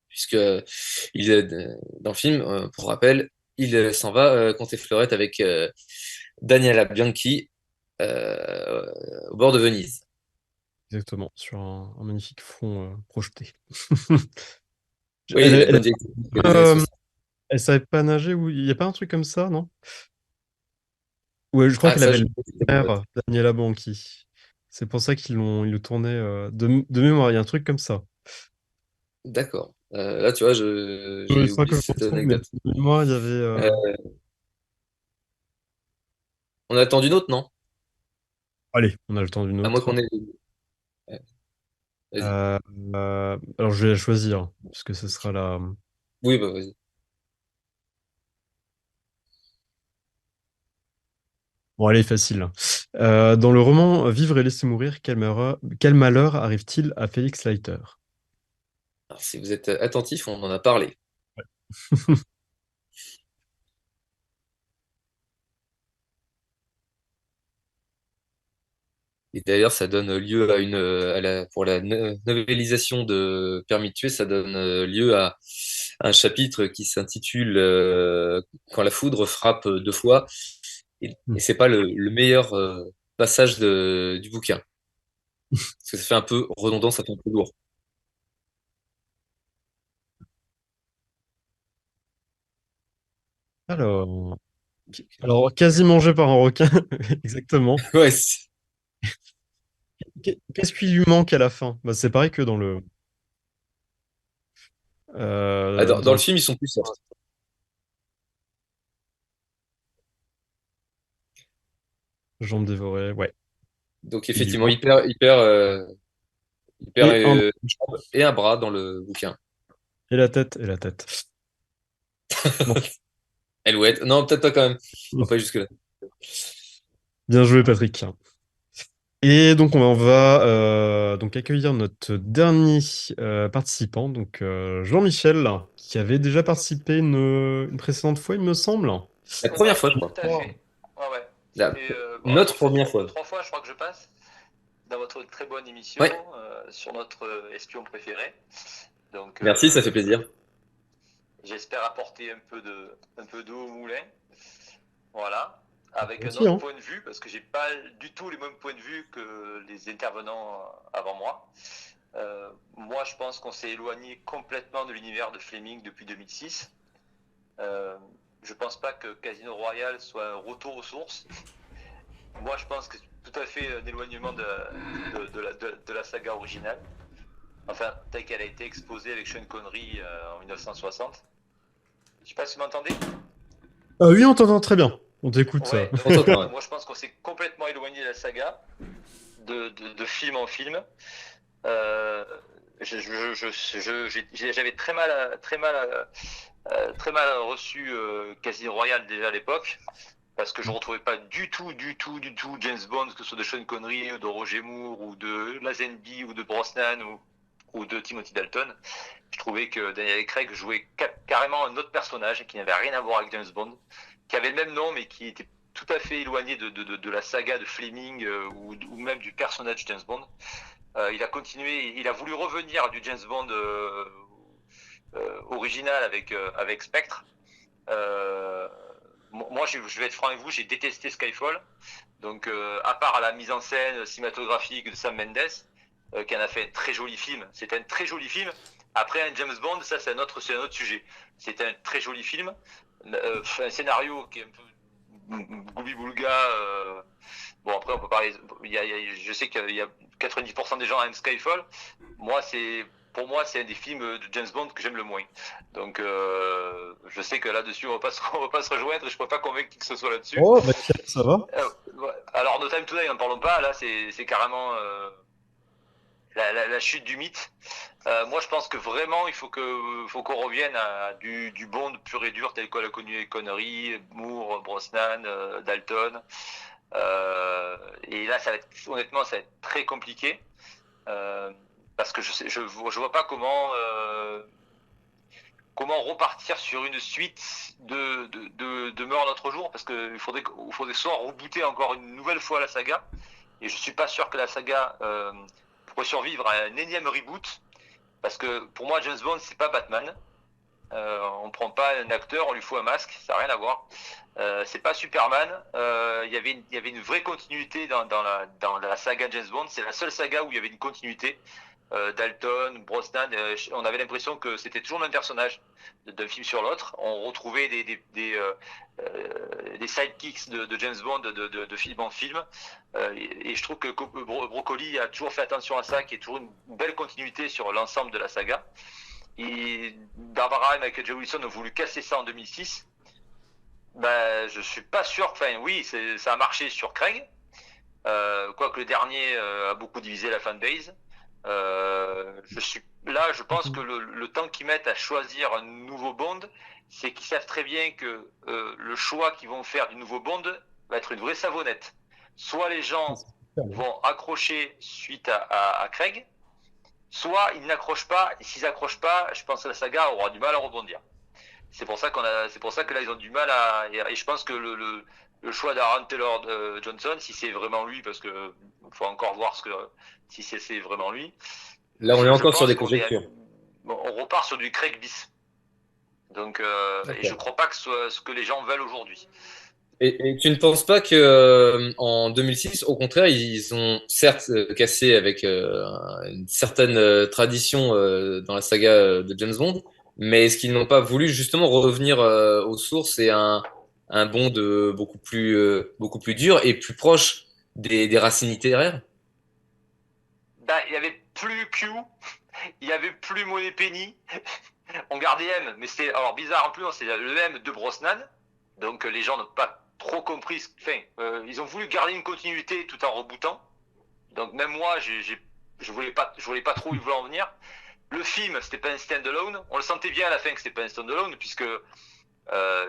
A: puisque dans le film, pour rappel, il s'en va compter fleurette avec Daniela Bianchi au bord de Venise.
B: Exactement, sur un magnifique fond projeté.
A: Oui,
B: elle savait pas nager ou il n'y a pas un truc comme ça, non? Ouais, je crois qu'elle avait le père, Daniela Bianchi. C'est pour ça qu'ils le tourné de mémoire. Il y a un truc comme ça.
A: D'accord. Là, tu vois, j'ai oublié cette anecdote.
B: Moi, il y avait.
A: On a le temps d'une autre, non?
B: Allez, on a le temps d'une autre.
A: À moins qu'on ait.
B: Alors, je vais la choisir, parce que ce sera la.
A: Oui, bah vas-y.
B: Bon, allez, facile. Dans le roman Vivre et laisser mourir, quel malheur arrive-t-il à Félix Leiter?
A: Alors, si vous êtes attentif, on en a parlé. Et d'ailleurs, ça donne lieu à pour la novélisation de Permis de tuer, ça donne lieu à un chapitre qui s'intitule Quand la foudre frappe deux fois. Et c'est pas le meilleur passage du bouquin. Parce que ça fait un peu redondant, ça fait un peu lourd.
B: Alors, quasi mangé par un requin, exactement.
A: Ouais,
B: Qu'est-ce qui lui manque à la fin? Bah, c'est pareil que dans le,
A: dans
B: dans
A: le
B: le
A: film, ils sont plus soft.
B: Jambes dévorées, ouais.
A: Donc
B: Il lui
A: effectivement,
B: manque.
A: il perd
B: Et un,
A: une jambe et un bras dans le bouquin.
B: et la tête, et la tête. Bon.
A: Alouette. Non, peut-être pas quand même. On va pas jusque-là.
B: Bien joué, Patrick. Et donc, on va donc accueillir notre dernier participant, donc Jean-Michel, qui avait déjà participé une précédente fois, il me semble.
A: La première
D: Ouais,
A: fois, je
D: tout
A: crois.
D: à fait. Ouais, ouais. Ça
A: La-
D: fait,
A: Notre
D: ça fait
A: première fois.
D: 3 fois, je crois que je passe dans votre très bonne émission
A: Ouais,
D: sur notre espion préféré. Donc,
A: merci, ça fait plaisir.
D: j'espère apporter un peu d'eau au moulin. Voilà. Avec un
B: Aussi,
D: autre
B: hein.
D: point de vue, parce que j'ai pas du tout les mêmes points de vue que les intervenants avant moi. Moi, je pense qu'on s'est éloigné complètement de l'univers de Fleming depuis 2006. Je pense pas que Casino Royale soit un retour aux sources. Moi, je pense que c'est tout à fait un éloignement de la saga originale. Enfin, telle qu'elle a été exposée avec Sean Connery en 1960. Je sais pas si vous m'entendez.
B: Oui, on t'entend très bien. On t'écoute.
D: Ouais, donc
A: On t'entend, ouais.
D: moi je pense qu'on s'est complètement éloigné de la saga, de film en film. Euh, J'avais très mal reçu Casino Royale déjà à l'époque, parce que je retrouvais pas du tout James Bond, que ce soit de Sean Connery, ou de Roger Moore, ou de Lazenby, ou de Brosnan, ou de Timothy Dalton. Je trouvais que Daniel Craig jouait carrément un autre personnage qui n'avait rien à voir avec James Bond, qui avait le même nom mais qui était tout à fait éloigné de la saga de Fleming ou même du personnage James Bond. Il a continué, il a voulu revenir du James Bond original avec Spectre. Moi, je vais être franc avec vous, j'ai détesté Skyfall. Donc, à part la mise en scène cinématographique de Sam Mendes, qui en a fait un très joli film. C'était un très joli film. Après, un James Bond, ça, c'est un autre sujet. C'était un très joli film. Un scénario qui est un peu goubi-boulga. Bon, après, on peut parler. Je sais qu'il y a 90% des gens aiment Skyfall. Pour moi, c'est un des films de James Bond que j'aime le moins. Donc, je sais que là-dessus, on va pas se rejoindre. Et je ne peux pas convaincre qui que ce soit là-dessus.
B: Oh, bah tiens, ça va.
D: Alors, No Time to Die, n'en parlons pas. Là, c'est carrément la chute du mythe. Moi, je pense que vraiment, il faut qu'on revienne à du Bond pur et dur, tel qu'on l'a connu Connery, Moore, Brosnan, Dalton. Et là, honnêtement, ça va être très compliqué. Parce que je vois pas comment repartir sur une suite de Meurt notre jour, parce qu'il faudrait soit rebooter encore une nouvelle fois la saga, et je suis pas sûr que la saga pourrait survivre à un énième reboot, parce que pour moi James Bond c'est pas Batman. On prend pas un acteur, on lui fout un masque, ça n'a rien à voir. C'est pas Superman. Il y avait une vraie continuité dans la saga James Bond. C'est la seule saga où il y avait une continuité. Dalton, Brosnan, on avait l'impression que c'était toujours le même personnage d'un film sur l'autre. On retrouvait des sidekicks de James Bond de film en film. Et je trouve que Broccoli a toujours fait attention à ça, qu'il y ait toujours une belle continuité sur l'ensemble de la saga. Et Barbara et Michael J. Wilson ont voulu casser ça en 2006. Ben, je suis pas sûr. Enfin, oui, ça a marché sur Craig. Quoique le dernier a beaucoup divisé la fanbase.
H: Je pense que le temps qu'ils mettent à choisir un nouveau Bond, c'est qu'ils savent très bien que le choix qu'ils vont faire du nouveau Bond va être une vraie savonnette. Soit les gens vont accrocher suite à Craig, soit ils n'accrochent pas. Et s'ils n'accrochent pas, je pense que la saga aura du mal à rebondir. C'est pour ça que là ils ont du mal et je pense que le choix d'Aaron Taylor Johnson, si c'est vraiment lui, parce que faut encore voir si c'est vraiment lui.
A: Là, on est encore sur des
H: pense qu'on
A: conjectures.
H: on repart sur du Craig bis. Donc, et je crois pas que ce soit ce que les gens veulent aujourd'hui.
A: Et tu ne penses pas que en 2006, au contraire, ils ont certes cassé avec une certaine tradition dans la saga de James Bond, mais est-ce qu'ils n'ont pas voulu justement revenir aux sources et un Bond beaucoup plus dur et plus proche des racines littéraires?
H: Ben, il y avait plus Q, il y avait plus Moneypenny. On gardait M, mais c'était alors bizarre en plus, c'est le M de Brosnan. Donc les gens n'ont pas trop compris. Ils ont voulu garder une continuité tout en rebootant. Donc même moi, je voulais pas trop où ils voulaient en venir. Le film, c'était pas un stand-alone. On le sentait bien à la fin que c'était pas un stand-alone, puisque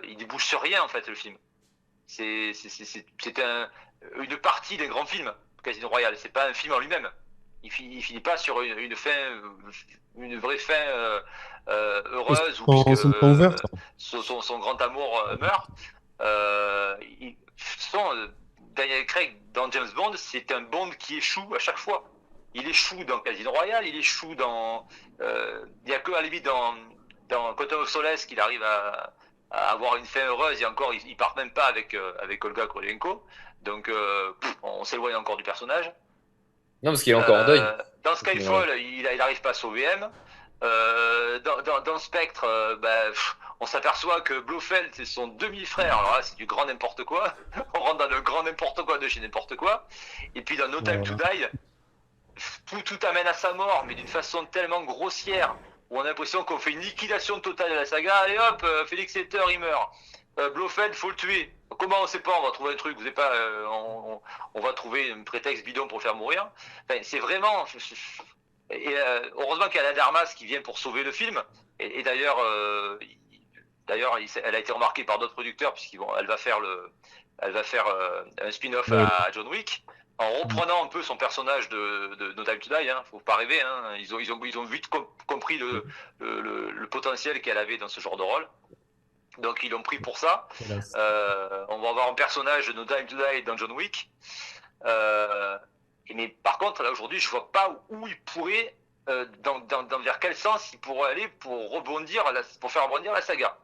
H: il débouche sur rien en fait le film. C'était une partie d'un grand film, Casino Royale. C'est pas un film en lui-même. Il finit pas sur une fin, une vraie fin heureuse où son grand amour meurt. Daniel Craig dans James Bond, c'est un Bond qui échoue à chaque fois. Il échoue dans Casino Royale, il échoue dans. Il n'y a que à la limite dans Quantum of Solace qu'il arrive à avoir une fin heureuse et encore il part même pas avec Olga Kurylenko. Donc on s'éloigne encore du personnage.
A: Non, parce qu'il est encore en deuil.
H: Dans Skyfall, il n'arrive pas à sauver M. Dans Spectre, on s'aperçoit que Blofeld, c'est son demi-frère. Alors là, c'est du grand n'importe quoi. On rentre dans le grand n'importe quoi de chez n'importe quoi. Et puis dans No Time to Die, tout amène à sa mort, mais d'une façon tellement grossière, où on a l'impression qu'on fait une liquidation totale de la saga. Allez hop, Félix Leiter, il meurt. Blofeld, faut le tuer. Comment on sait pas, on va trouver un truc, vous savez pas, on va trouver un prétexte bidon pour le faire mourir. Enfin, c'est vraiment. Heureusement qu'il y a la Darmas qui vient pour sauver le film. Et d'ailleurs, elle a été remarquée par d'autres producteurs puisqu'elle va faire un spin-off à John Wick en reprenant un peu son personnage de No Time to Die. Faut pas rêver. Ils ont vite compris le potentiel qu'elle avait dans ce genre de rôle. Donc ils l'ont pris pour ça. On va avoir un personnage de No Time to Die dans John Wick. Mais par contre, là aujourd'hui, je vois pas où il pourrait, vers quel sens il pourrait aller pour faire rebondir la saga.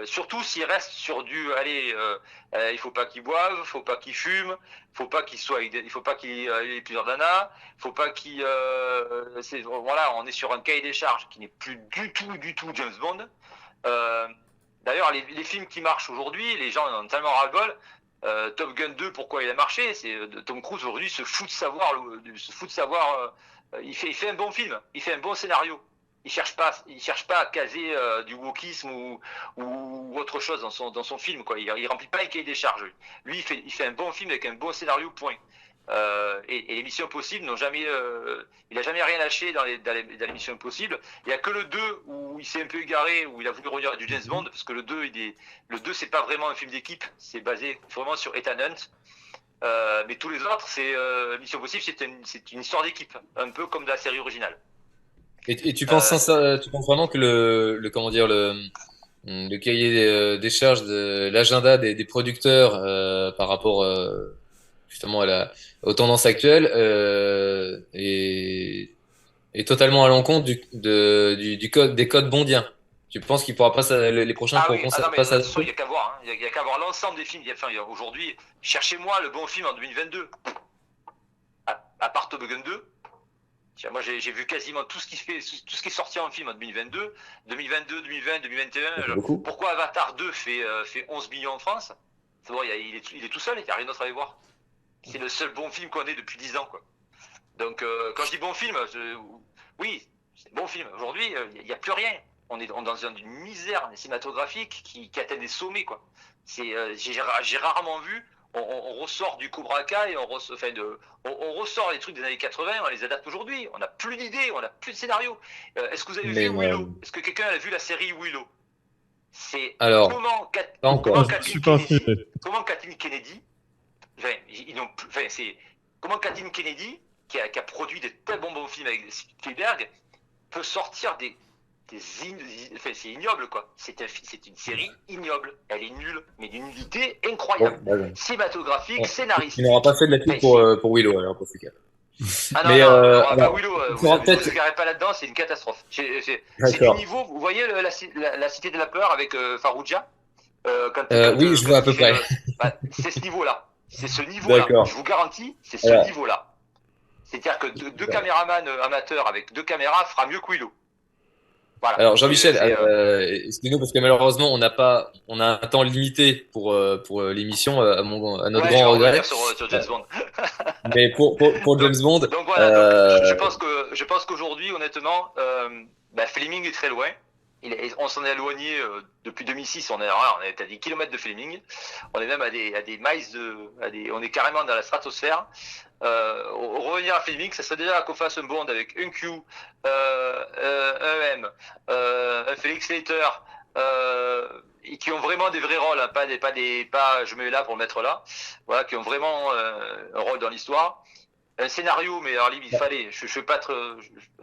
H: Surtout s'il reste sur il faut pas qu'il boive, faut pas qu'il fume, il faut pas qu'il ait plusieurs nanas, faut pas qu'il, voilà, on est sur un cahier des charges qui n'est plus du tout James Bond. D'ailleurs, les films qui marchent aujourd'hui, les gens en ont tellement ras-le-bol. Top Gun 2, pourquoi il a marché? C'est Tom Cruise aujourd'hui se fout de savoir. Il fait un bon film, il fait un bon scénario. Il cherche pas à caser du wokisme ou autre chose dans son film, quoi. Il remplit pas un cahier des charges. Lui, il fait un bon film avec un bon scénario, point. Et les Missions Impossibles il a jamais rien lâché dans les Missions Impossibles. Il y a que le 2 où il s'est un peu égaré, où il a voulu revenir du James Bond, parce que le 2 c'est pas vraiment un film d'équipe, c'est basé vraiment sur Ethan Hunt. Mais tous les autres, Mission Impossible, c'est une histoire d'équipe, un peu comme de la série originale.
A: Et tu penses vraiment que le cahier des charges, l'agenda des producteurs par rapport justement aux tendances actuelles est totalement à l'encontre des codes bondiens. Tu penses qu'il pourra pas les prochains pourront pas s'adapter?
H: Il n'y a qu'à voir, il y a qu'à voir l'ensemble des films. Aujourd'hui, cherchez-moi le bon film en 2022. À part Top Gun 2. Moi, j'ai vu quasiment tout ce qui est sorti en film en 2022, 2020, 2021. Pourquoi Avatar 2 fait 11 millions en France? C'est bon, il est tout seul, il n'y a rien d'autre à aller voir. C'est le seul bon film qu'on ait depuis 10 ans, quoi. Donc, quand je dis bon film, oui, c'est bon film. Aujourd'hui, il n'y a plus rien. On est dans une misère cinématographique qui atteint des sommets, quoi. J'ai rarement vu on ressort du Cobra Kai, on ressort les trucs des années 80, on les adapte aujourd'hui. On n'a plus d'idées, on n'a plus de scénario. Est-ce que vous avez vu Willow? Est-ce que quelqu'un a vu la série Willow? C'est
A: Alors, pas encore.
B: Je suis pas un film.
H: comment Kathleen Kennedy, comment Kathleen Kennedy, qui a produit des très bons films avec Spielberg, peut sortir c'est ignoble quoi. C'est une série ignoble. Elle est nulle, mais d'une nullité incroyable. Cinématographique, scénaristique.
A: Il n'aura pas fait de la pub pour Willow alors pour ce cas.
H: Ah non,
A: Mais,
H: pas Willow, vous ne garez pas là-dedans, c'est une catastrophe. C'est du niveau, vous voyez la Cité de la Peur avec Farouja
A: oui, je vois à peu près.
H: C'est ce niveau-là. C'est ce niveau-là. Je vous garantis, c'est ce niveau-là. C'est-à-dire que deux caméramans amateurs avec 2 caméras fera mieux que Willow. Voilà.
A: Alors Jean-Michel, excusez-nous parce que malheureusement on a un temps limité pour l'émission à notre grand regret.
H: Sur James Bond.
A: Mais pour James Bond.
H: Donc voilà, je pense qu'aujourd'hui honnêtement, Fleming est très loin. On s'en est éloigné depuis 2006. On est à des kilomètres de Fleming. On est même à des miles on est carrément dans la stratosphère. Revenir à Fleming, ça serait déjà qu'on fasse un Bond avec un Q, un M, un Felix Leiter, et qui ont vraiment des vrais rôles, hein, pas je mets là pour le mettre là, voilà, qui ont vraiment un rôle dans l'histoire. Un scénario, mais alors il fallait, je veux pas être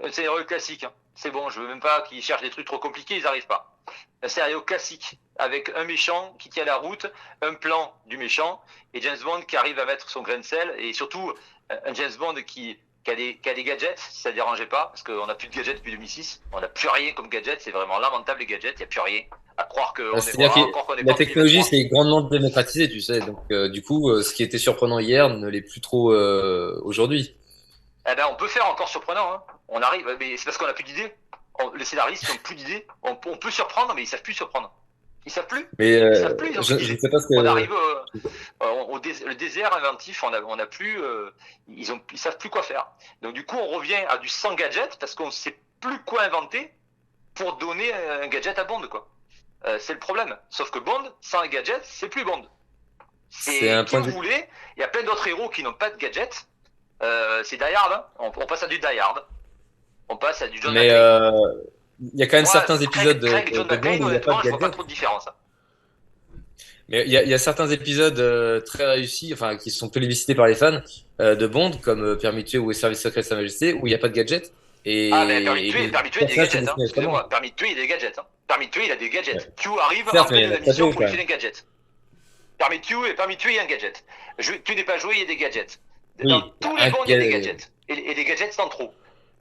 H: un scénario classique, hein. C'est bon, je veux même pas qu'ils cherchent des trucs trop compliqués, ils arrivent pas. Un scénario classique avec un méchant qui tient la route, un plan du méchant et James Bond qui arrive à mettre son grain de sel et surtout un James Bond qui a des gadgets, si ça ne dérangeait pas, parce qu'on n'a plus de gadgets depuis 2006, on n'a plus rien comme gadgets, c'est vraiment lamentable les gadgets, il n'y a plus rien. À croire que
A: la technologie s'est grandement démocratisée, tu sais, donc du coup, ce qui était surprenant hier ne l'est plus trop aujourd'hui.
H: Eh ben, on peut faire encore surprenant, hein. On arrive, mais c'est parce qu'on n'a plus d'idées. Les scénaristes n'ont plus d'idées. On peut surprendre, mais ils savent plus surprendre. Ils savent plus.
A: Mais
H: ils savent plus.
A: Je sais pas ce que.
H: On arrive le désert inventif. On a plus. Ils savent plus quoi faire. Donc du coup, on revient à du sans gadget parce qu'on sait plus quoi inventer pour donner un gadget à Bond, quoi. C'est le problème. Sauf que Bond sans un gadget, c'est plus Bond. C'est un point de vue. Vous voulez. Il y a plein d'autres héros qui n'ont pas de gadget. C'est Die Hard. Hein. On passe à du Die Hard. On passe à du John McClane.
A: Il y a quand même certains épisodes
H: Craig, John McClane, honnêtement, je vois pas trop de différence. Hein.
A: Mais il y a certains épisodes très réussis, enfin qui sont plébiscités par les fans de Bond, comme Permis de tuer ou Service secret de Sa Majesté, où il n'y a pas de gadget.
H: Mais Permis de tuer, il y a des gadgets. Hein. Excusez-moi, Permis de tuer, il y a des gadgets. Hein. Permis de tuer, il a des gadgets. Q arrive à mener la mission pour lui filer un gadget. Permis de tuer, il y a un gadget. Tu n'es pas joué, il y a des gadgets. Dans tous les Bonds, il y a des gadgets. Et des gadgets sans trop.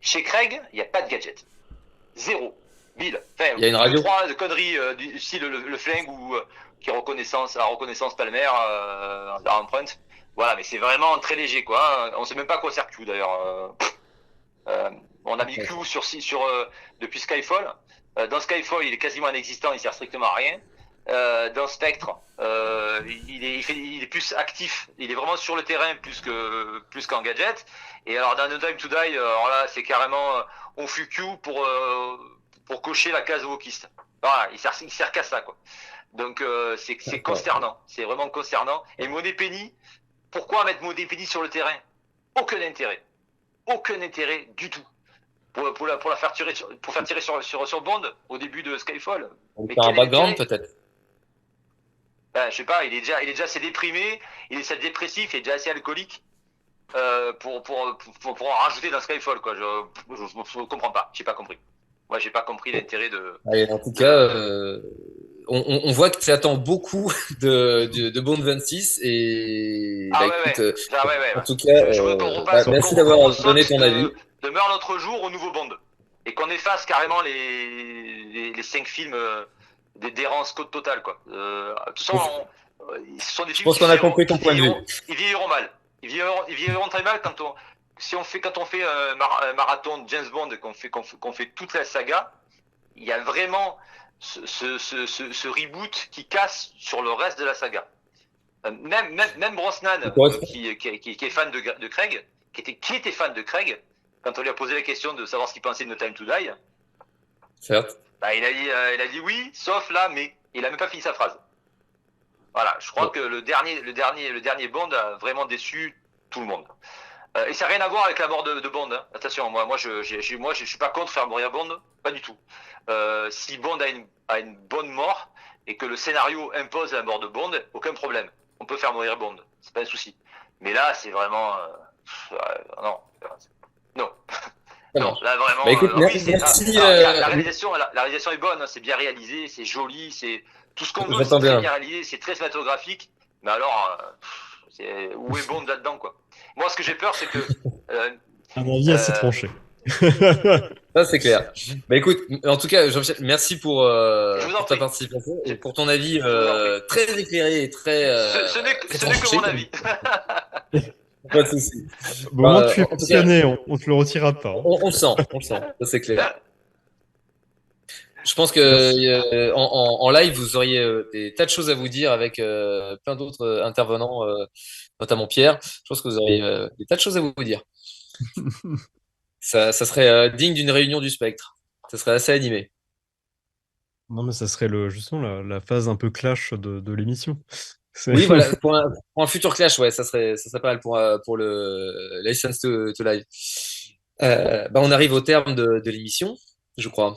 H: Chez Craig, il n'y a pas de gadget. Zéro. Bill. Enfin,
A: il y a une radio.
H: 3 conneries du style le flingue ou qui reconnaissance Palmer à empreinte. Voilà, mais c'est vraiment très léger, quoi. On sait même pas à quoi sert Q d'ailleurs. On a mis Q depuis Skyfall. Dans Skyfall, il est quasiment inexistant, il sert strictement à rien. Dans Spectre, il est plus actif, il est vraiment sur le terrain plus qu'en gadget. Et alors dans No Time to Die, alors là c'est carrément on fuit Q pour cocher la case wokiste. Voilà, il sert qu'à ça, quoi. Donc c'est consternant, c'est vraiment consternant. Et Monet Penny, pourquoi mettre Monet Penny sur le terrain? Aucun intérêt du tout. Pour faire tirer sur Bond au début de Skyfall.
A: Mais un background peut-être.
H: Je sais pas, il est déjà assez déprimé, il est assez dépressif, il est déjà assez alcoolique pour en rajouter dans Skyfall, quoi. Je comprends pas, j'ai pas compris. Moi, j'ai pas compris l'intérêt de.
A: Allez, en tout cas, on voit que tu attends beaucoup de Bond 26 et écoute, en tout cas, merci d'avoir donné ton avis.
H: De Meurt l'autre jour au nouveau Bond et qu'on efface carrément les 5 films d'errance totale, quoi. De toute façon, ce sont des films.
A: Je pense qu'on a compris ton point de vue.
H: Ils vieilliront mal. Ils vieilliront très mal quand on fait un marathon de James Bond, qu'on fait toute la saga. Il y a vraiment ce reboot qui casse sur le reste de la saga. Même Brosnan, qui est fan de Craig, qui était fan de Craig, quand on lui a posé la question de savoir ce qu'il pensait de No Time to Die,
A: certes.
H: Il a dit oui, sauf là, mais il a même pas fini sa phrase. Voilà, je crois que le dernier Bond a vraiment déçu tout le monde. Et ça n'a rien à voir avec la mort de Bond. Hein. Attention, moi, je suis pas contre faire mourir Bond, pas du tout. Si Bond a une bonne mort et que le scénario impose la mort de Bond, aucun problème. On peut faire mourir Bond, c'est pas un souci. Mais là, c'est vraiment non, non.
A: Ça
H: Non,
A: marche.
H: là vraiment.
A: Bah écoute,
H: Oui,
A: merci.
H: la réalisation est bonne, hein, c'est bien réalisé, c'est joli, c'est tout ce qu'on veut, c'est
A: J'entends
H: très
A: bien.
H: bien réalisé, c'est très cinématographique. Mais alors, où est Bond là-dedans, quoi? Moi, ce que j'ai peur, c'est que
B: Un avis assez
H: euh,
B: tranché.
A: Ça, c'est clair. Bah écoute, en tout cas, Jean-Michel, merci pour
H: je vous en
A: ta
H: prie.
A: participation et pour ton avis
H: Je vous en prie.
A: très éclairé et très,
H: Ce n'est
A: très
H: ce n'est que
A: tranché.
H: mon avis.
A: Pas de souci.
B: Au moment
A: Bah,
B: tu es
A: en tout cas,
B: passionné, on te le retirera pas. Hein.
A: on le sent, ça c'est clair. Je pense que
B: Merci.
A: en live, vous auriez des tas de choses à vous dire avec plein d'autres intervenants, notamment Pierre. Je pense que vous auriez des tas de choses à vous dire. Ça serait digne d'une réunion du spectre. Ça serait assez animé.
B: Non, mais ça serait justement la phase un peu clash de l'émission.
A: Oui, voilà, pour un futur clash, ouais, ça serait pas mal pour le License to Live. Bah, on arrive au terme de l'émission, je crois.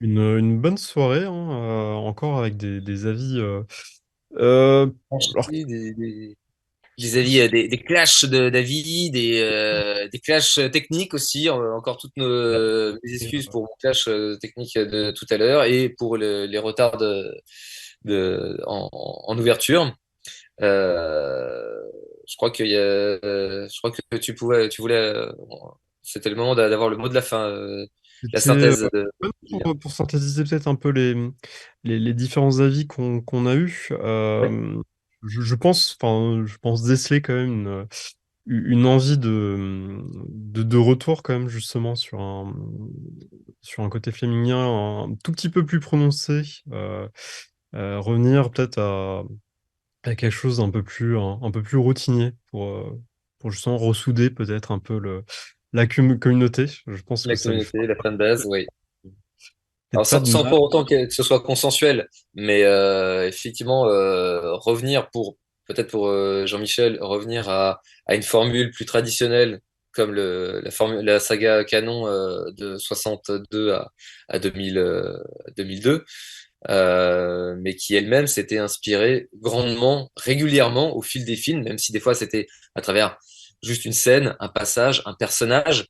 B: Une bonne soirée, hein, encore avec des avis. Euh, alors,
A: Des avis, des clashs d'avis, des clashs techniques aussi. Encore toutes mes excuses pour mon clash technique de tout à l'heure et pour les retards en ouverture. Je crois je crois que tu voulais, c'était le moment d'avoir le mot de la fin, la
B: c'était
A: synthèse de.
B: pour synthétiser peut-être un peu les différents avis qu'on a eus. Je pense, enfin, je pense déceler quand même une envie de retour quand même justement sur un côté féminin un tout petit peu plus prononcé. Revenir peut-être à quelque chose un peu plus routinier pour justement ressouder peut-être un peu la communauté. Je pense que
A: La
B: ça lui
A: communauté,
B: fera
A: la fanbase, oui. Alors
B: peut-être pas de
A: sans
B: mal.
A: pour autant que ce soit consensuel, mais effectivement revenir peut-être pour Jean-Michel revenir à une formule plus traditionnelle comme la saga canon de 62 à 2000, 2002, mais qui elle-même s'était inspirée grandement, régulièrement au fil des films, même si des fois c'était à travers juste une scène, un passage, un personnage,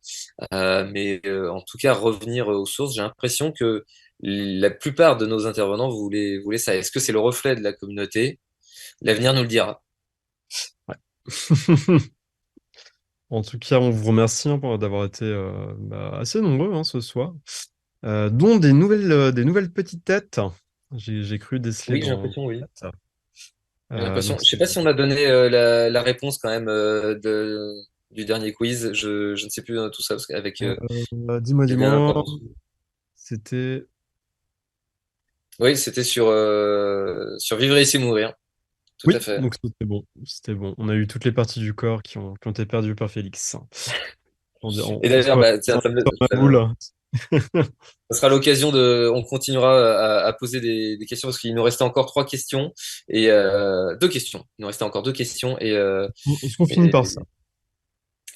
A: mais en tout cas revenir aux sources. J'ai l'impression que la plupart de nos intervenants voulaient ça. Est-ce que c'est le reflet de la communauté? L'avenir nous le dira.
B: Ouais. En tout cas, on vous remercie hein, d'avoir été assez nombreux hein, ce soir, dont des nouvelles petites têtes. J'ai cru déceler
A: Oui, j'ai
B: dans
A: l'impression, oui.
B: ça.
A: J'ai l'impression.
B: Donc,
A: Je sais pas si on a donné la réponse quand même du dernier quiz. Je ne sais plus tout ça parce qu'avec
B: dis-moi,
A: j'ai bien
B: dis-moi,
A: interrompu.
B: c'était.
A: Oui, c'était sur Vivre ici mourir. Tout à
B: Oui,
A: fait.
B: donc c'était bon. C'était bon. On a eu toutes les parties du corps qui ont été perdues par Félix.
A: Et
B: On se
A: d'ailleurs,
B: revoit
A: bah, tiens,
B: dans la boule.
A: ça sera l'occasion on continuera à poser des questions parce qu'il nous restait encore 3 questions et 2 questions. Il nous restait encore 2 questions
B: Est-ce qu'on finit par ça?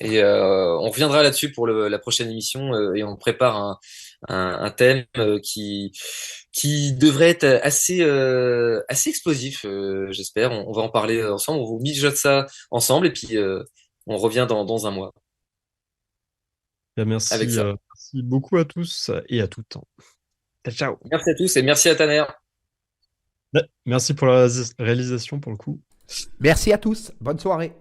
A: On reviendra là-dessus pour la prochaine émission et on prépare un thème qui devrait être assez explosif, j'espère. On va en parler ensemble, on vous mijote ça ensemble et puis on revient dans un mois
B: Bien,
A: avec ça.
B: merci beaucoup à tous et à toutes. Ciao, ciao.
A: Merci à tous et merci à Tanner.
B: Ouais, merci pour la réalisation pour le coup.
E: Merci à tous. Bonne soirée.